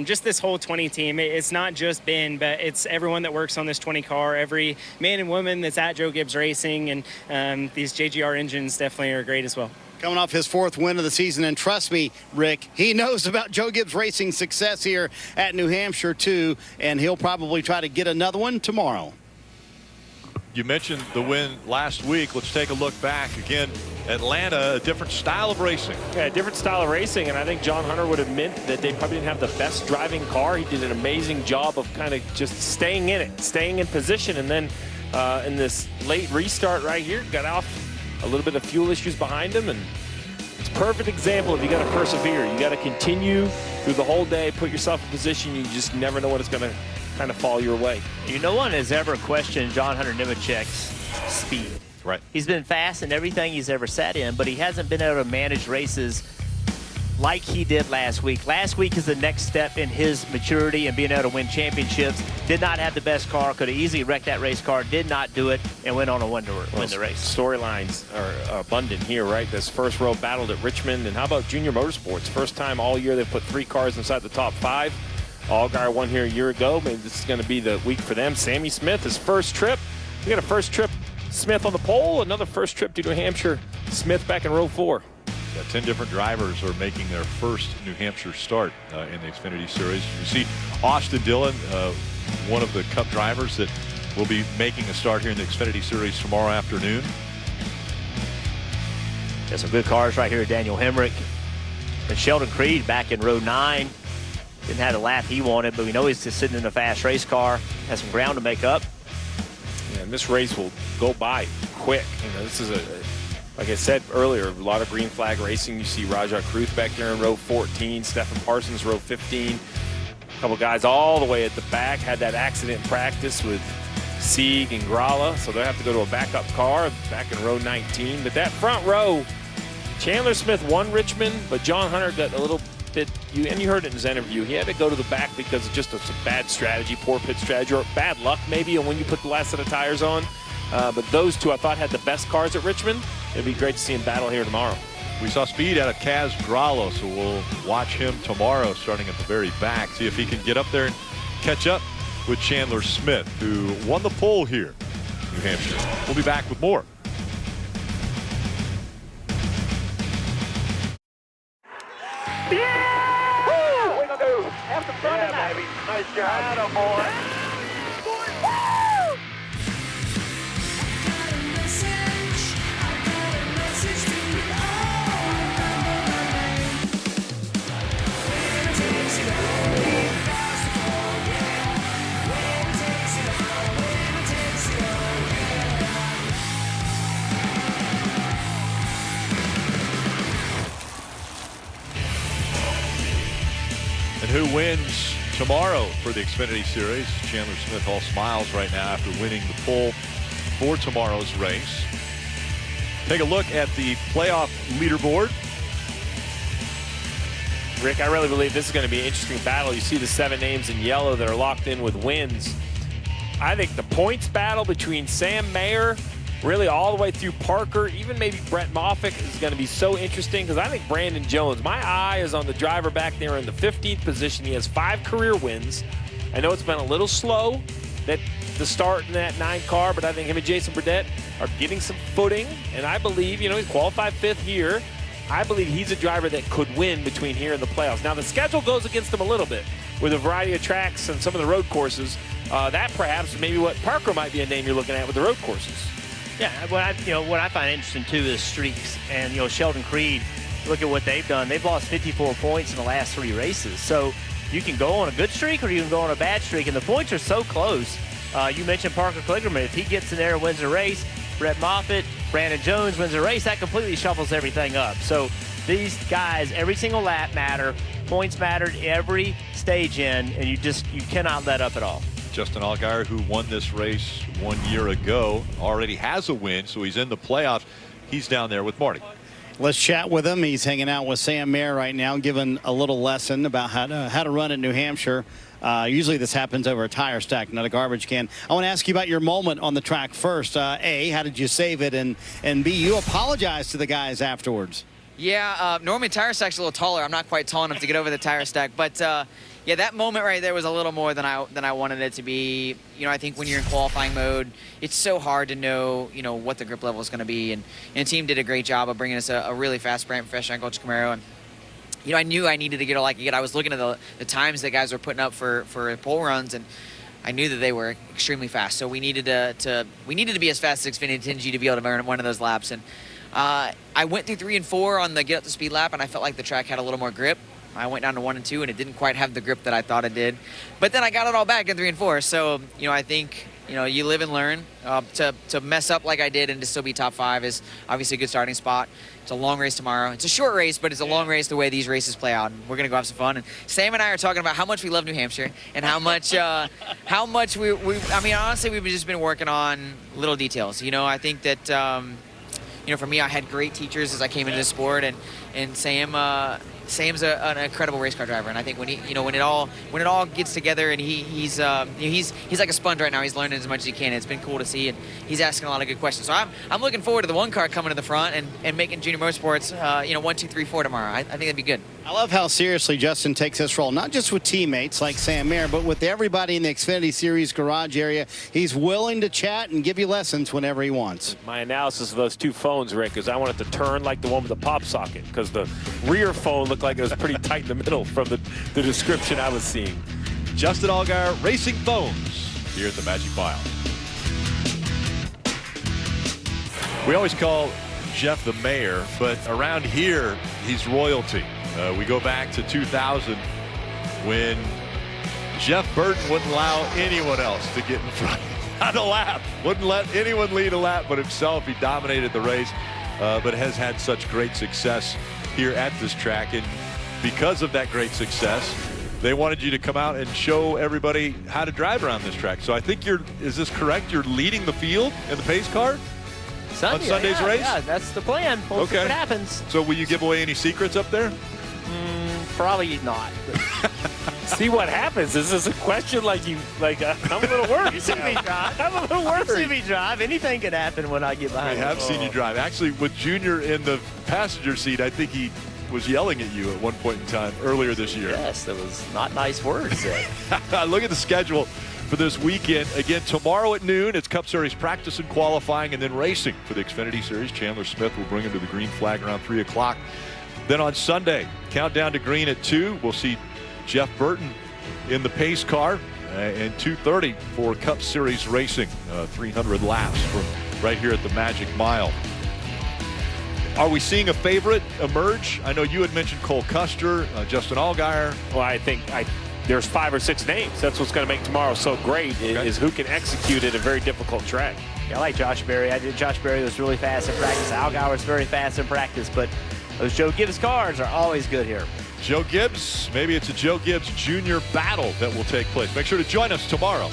just this whole 20 team, it's not just Ben, but it's everyone that works on this 20 car, every man and woman that's at Joe Gibbs Racing, and these JGR engines definitely are great as well. Coming off his 4th win of the season, and trust me, Rick, he knows about Joe Gibbs Racing's success here at New Hampshire too, and he'll probably try to get another one tomorrow. You mentioned the win last week. Let's take a look back again. Atlanta, a different style of racing. Yeah, different style of racing, and I think John Hunter would admit that they probably didn't have the best driving car. He did an amazing job of kind of just staying in it, staying in position, and then in this late restart right here, got off a little bit of fuel issues behind him, and it's a perfect example of you got to persevere. You got to continue through the whole day, put yourself in position. You just never know when it's going to kind of fall your way. No one has ever questioned John Hunter Nemechek's speed. Right. He's been fast in everything he's ever sat in, but he hasn't been able to manage races like he did last week. Last week is the next step in his maturity and being able to win championships. Did not have the best car, could have easily wrecked that race car, did not do it, and went on to win the race. Storylines are abundant here, right? This first row battled at Richmond, and how about Junior Motorsports? First time all year they've put 3 cars inside the top 5. Allgaier won here a year ago. Maybe this is going to be the week for them. Sammy Smith, his first trip. We got a first trip, Smith on the pole. Another first trip to New Hampshire, Smith back in row 4. Yeah, 10 different drivers are making their first New Hampshire start in the Xfinity Series. You see Austin Dillon, one of the Cup drivers that will be making a start here in the Xfinity Series tomorrow afternoon. Got some good cars right here, Daniel Hemrick. And Sheldon Creed back in row 9. Didn't have the lap he wanted, but we know he's just sitting in a fast race car. Has some ground to make up. and this race will go by quick. This is like I said earlier, a lot of green flag racing. You see Rajah Cruz back there in row 14, Stephen Parsons row 15. A couple guys all the way at the back had that accident in practice with Sieg and Gralla, so they'll have to go to a backup car back in row 19. But that front row, Chandler Smith won Richmond, but John Hunter got a little bit, and you heard it in his interview, he had to go to the back because of just some bad strategy, poor pit strategy, or bad luck maybe, and when you put the last set of tires on. But those two I thought had the best cars at Richmond. It'd be great to see him battle here tomorrow. We saw speed out of Kaz Gralla, so we'll watch him tomorrow starting at the very back, see if he can get up there and catch up with Chandler Smith, who won the pole here in New Hampshire. We'll be back with more. Yeah! Woo! Way to go. Have some fun tonight. Baby. Nice job. Attaboy. And who wins tomorrow for the Xfinity Series? Chandler Smith all smiles right now after winning the pole for tomorrow's race. Take a look at the playoff leaderboard. Rick, I really believe this is going to be an interesting battle. You see the 7 names in yellow that are locked in with wins. I think the points battle between Sam Mayer, really all the way through Parker, even maybe Brett Moffitt is going to be so interesting because I think Brandon Jones, my eye is on the driver back there in the 15th position. He has 5 career wins. I know it's been a little slow at the start in that 9 car, but I think him and Jason Burdett are getting some footing, and I believe, he's qualified 5th here. I believe he's a driver that could win between here and the playoffs. Now, the schedule goes against him a little bit with a variety of tracks and some of the road courses. That perhaps maybe what Parker might be a name you're looking at with the road courses. Yeah, what I find interesting too is streaks, and Sheldon Creed. Look at what they've done. They've lost 54 points in the last 3 races. So you can go on a good streak or you can go on a bad streak, and the points are so close. You mentioned Parker Kligerman. If he gets in there and wins a race, Brett Moffitt, Brandon Jones wins a race, that completely shuffles everything up. So these guys, every single lap matter. Points mattered every stage in, and you cannot let up at all. Justin Allgaier, who won this race 1 year ago, already has a win, so he's in the playoffs. He's down there with Marty. Let's chat with him. He's hanging out with Sam Mayer right now, giving a little lesson about how to run in New Hampshire. Usually this happens over a tire stack, not a garbage can. I want to ask you about your moment on the track first. A, how did you save it? And B, you apologized to the guys afterwards. Yeah, normally tire stack's a little taller. I'm not quite tall enough to get over the tire stack, but yeah, that moment right there was a little more than I wanted it to be. I think when you're in qualifying mode, it's so hard to know, what the grip level is going to be. And the team did a great job of bringing us a really fast brand fresh on Coach Camaro. And I knew I needed to get I was looking at the times that guys were putting up for pole runs, and I knew that they were extremely fast. So we needed to be as fast as Xfinity 10G to be able to earn one of those laps. And I went through 3 and 4 on the get up to speed lap, and I felt like the track had a little more grip. I went down to 1 and 2, and it didn't quite have the grip that I thought it did. But then I got it all back in 3 and 4. So, I think, you live and learn. To mess up like I did and to still be top 5 is obviously a good starting spot. It's a long race tomorrow. It's a short race, but it's a long race the way these races play out. And we're going to go have some fun. And Sam and I are talking about how much we love New Hampshire and how much honestly, we've just been working on little details. I think that, for me, I had great teachers as I came into the sport, and Sam's an incredible race car driver, and I think when when it all gets together, and he's like a sponge right now. He's learning as much as he can. It's been cool to see, and he's asking a lot of good questions. So I'm looking forward to the 1 car coming to the front and making Junior Motorsports 1, 2, 3, 4 tomorrow. I think that'd be good. I love how seriously Justin takes this role, not just with teammates like Sam Mayer, but with everybody in the Xfinity Series garage area. He's willing to chat and give you lessons whenever he wants. My analysis of those 2 phones, Rick, is I want it to turn like the one with the pop socket, because the rear phone looked like it was pretty tight in the middle from the description I was seeing. Justin Allgaier, Racing Phones, here at the Magic Mile. We always call Jeff the mayor, but around here, he's royalty. We go back to 2000 when Jeff Burton wouldn't allow anyone else to get in front of him. on a lap. Wouldn't let anyone lead a lap but himself. He dominated the race, but has had such great success here at this track. And because of that great success, they wanted you to come out and show everybody how to drive around this track. So I think is this correct? You're leading the field in the pace car on Sunday's race? Yeah, that's the plan. We'll see what happens. So will you give away any secrets up there? Probably not. See what happens. This is a question I'm a little worried. You see me drive. I'm a little worried. You see me drive. Anything can happen when I get behind. I have seen you drive. Actually, with Junior in the passenger seat, I think he was yelling at you at one point in time earlier this year. Yes, that was not nice words said. Look at the schedule for this weekend. Again, tomorrow at noon, it's Cup Series practice and qualifying, and then racing for the Xfinity Series. Chandler Smith will bring him to the green flag around 3 o'clock. Then on Sunday, countdown to green at 2. We'll see Jeff Burton in the pace car, and 2:30 for Cup Series racing. 300 laps from right here at the Magic Mile. Are we seeing a favorite emerge? I know you had mentioned Cole Custer, Justin Allgaier. Well, I think there's 5 or 6 names. That's what's going to make tomorrow so great, is who can execute at a very difficult track. Yeah, I like Josh Berry. Josh Berry was really fast in practice. Allgaier was very fast in practice, but those Joe Gibbs cars are always good here. Joe Gibbs, maybe it's a Joe Gibbs Jr. battle that will take place. Make sure to join us tomorrow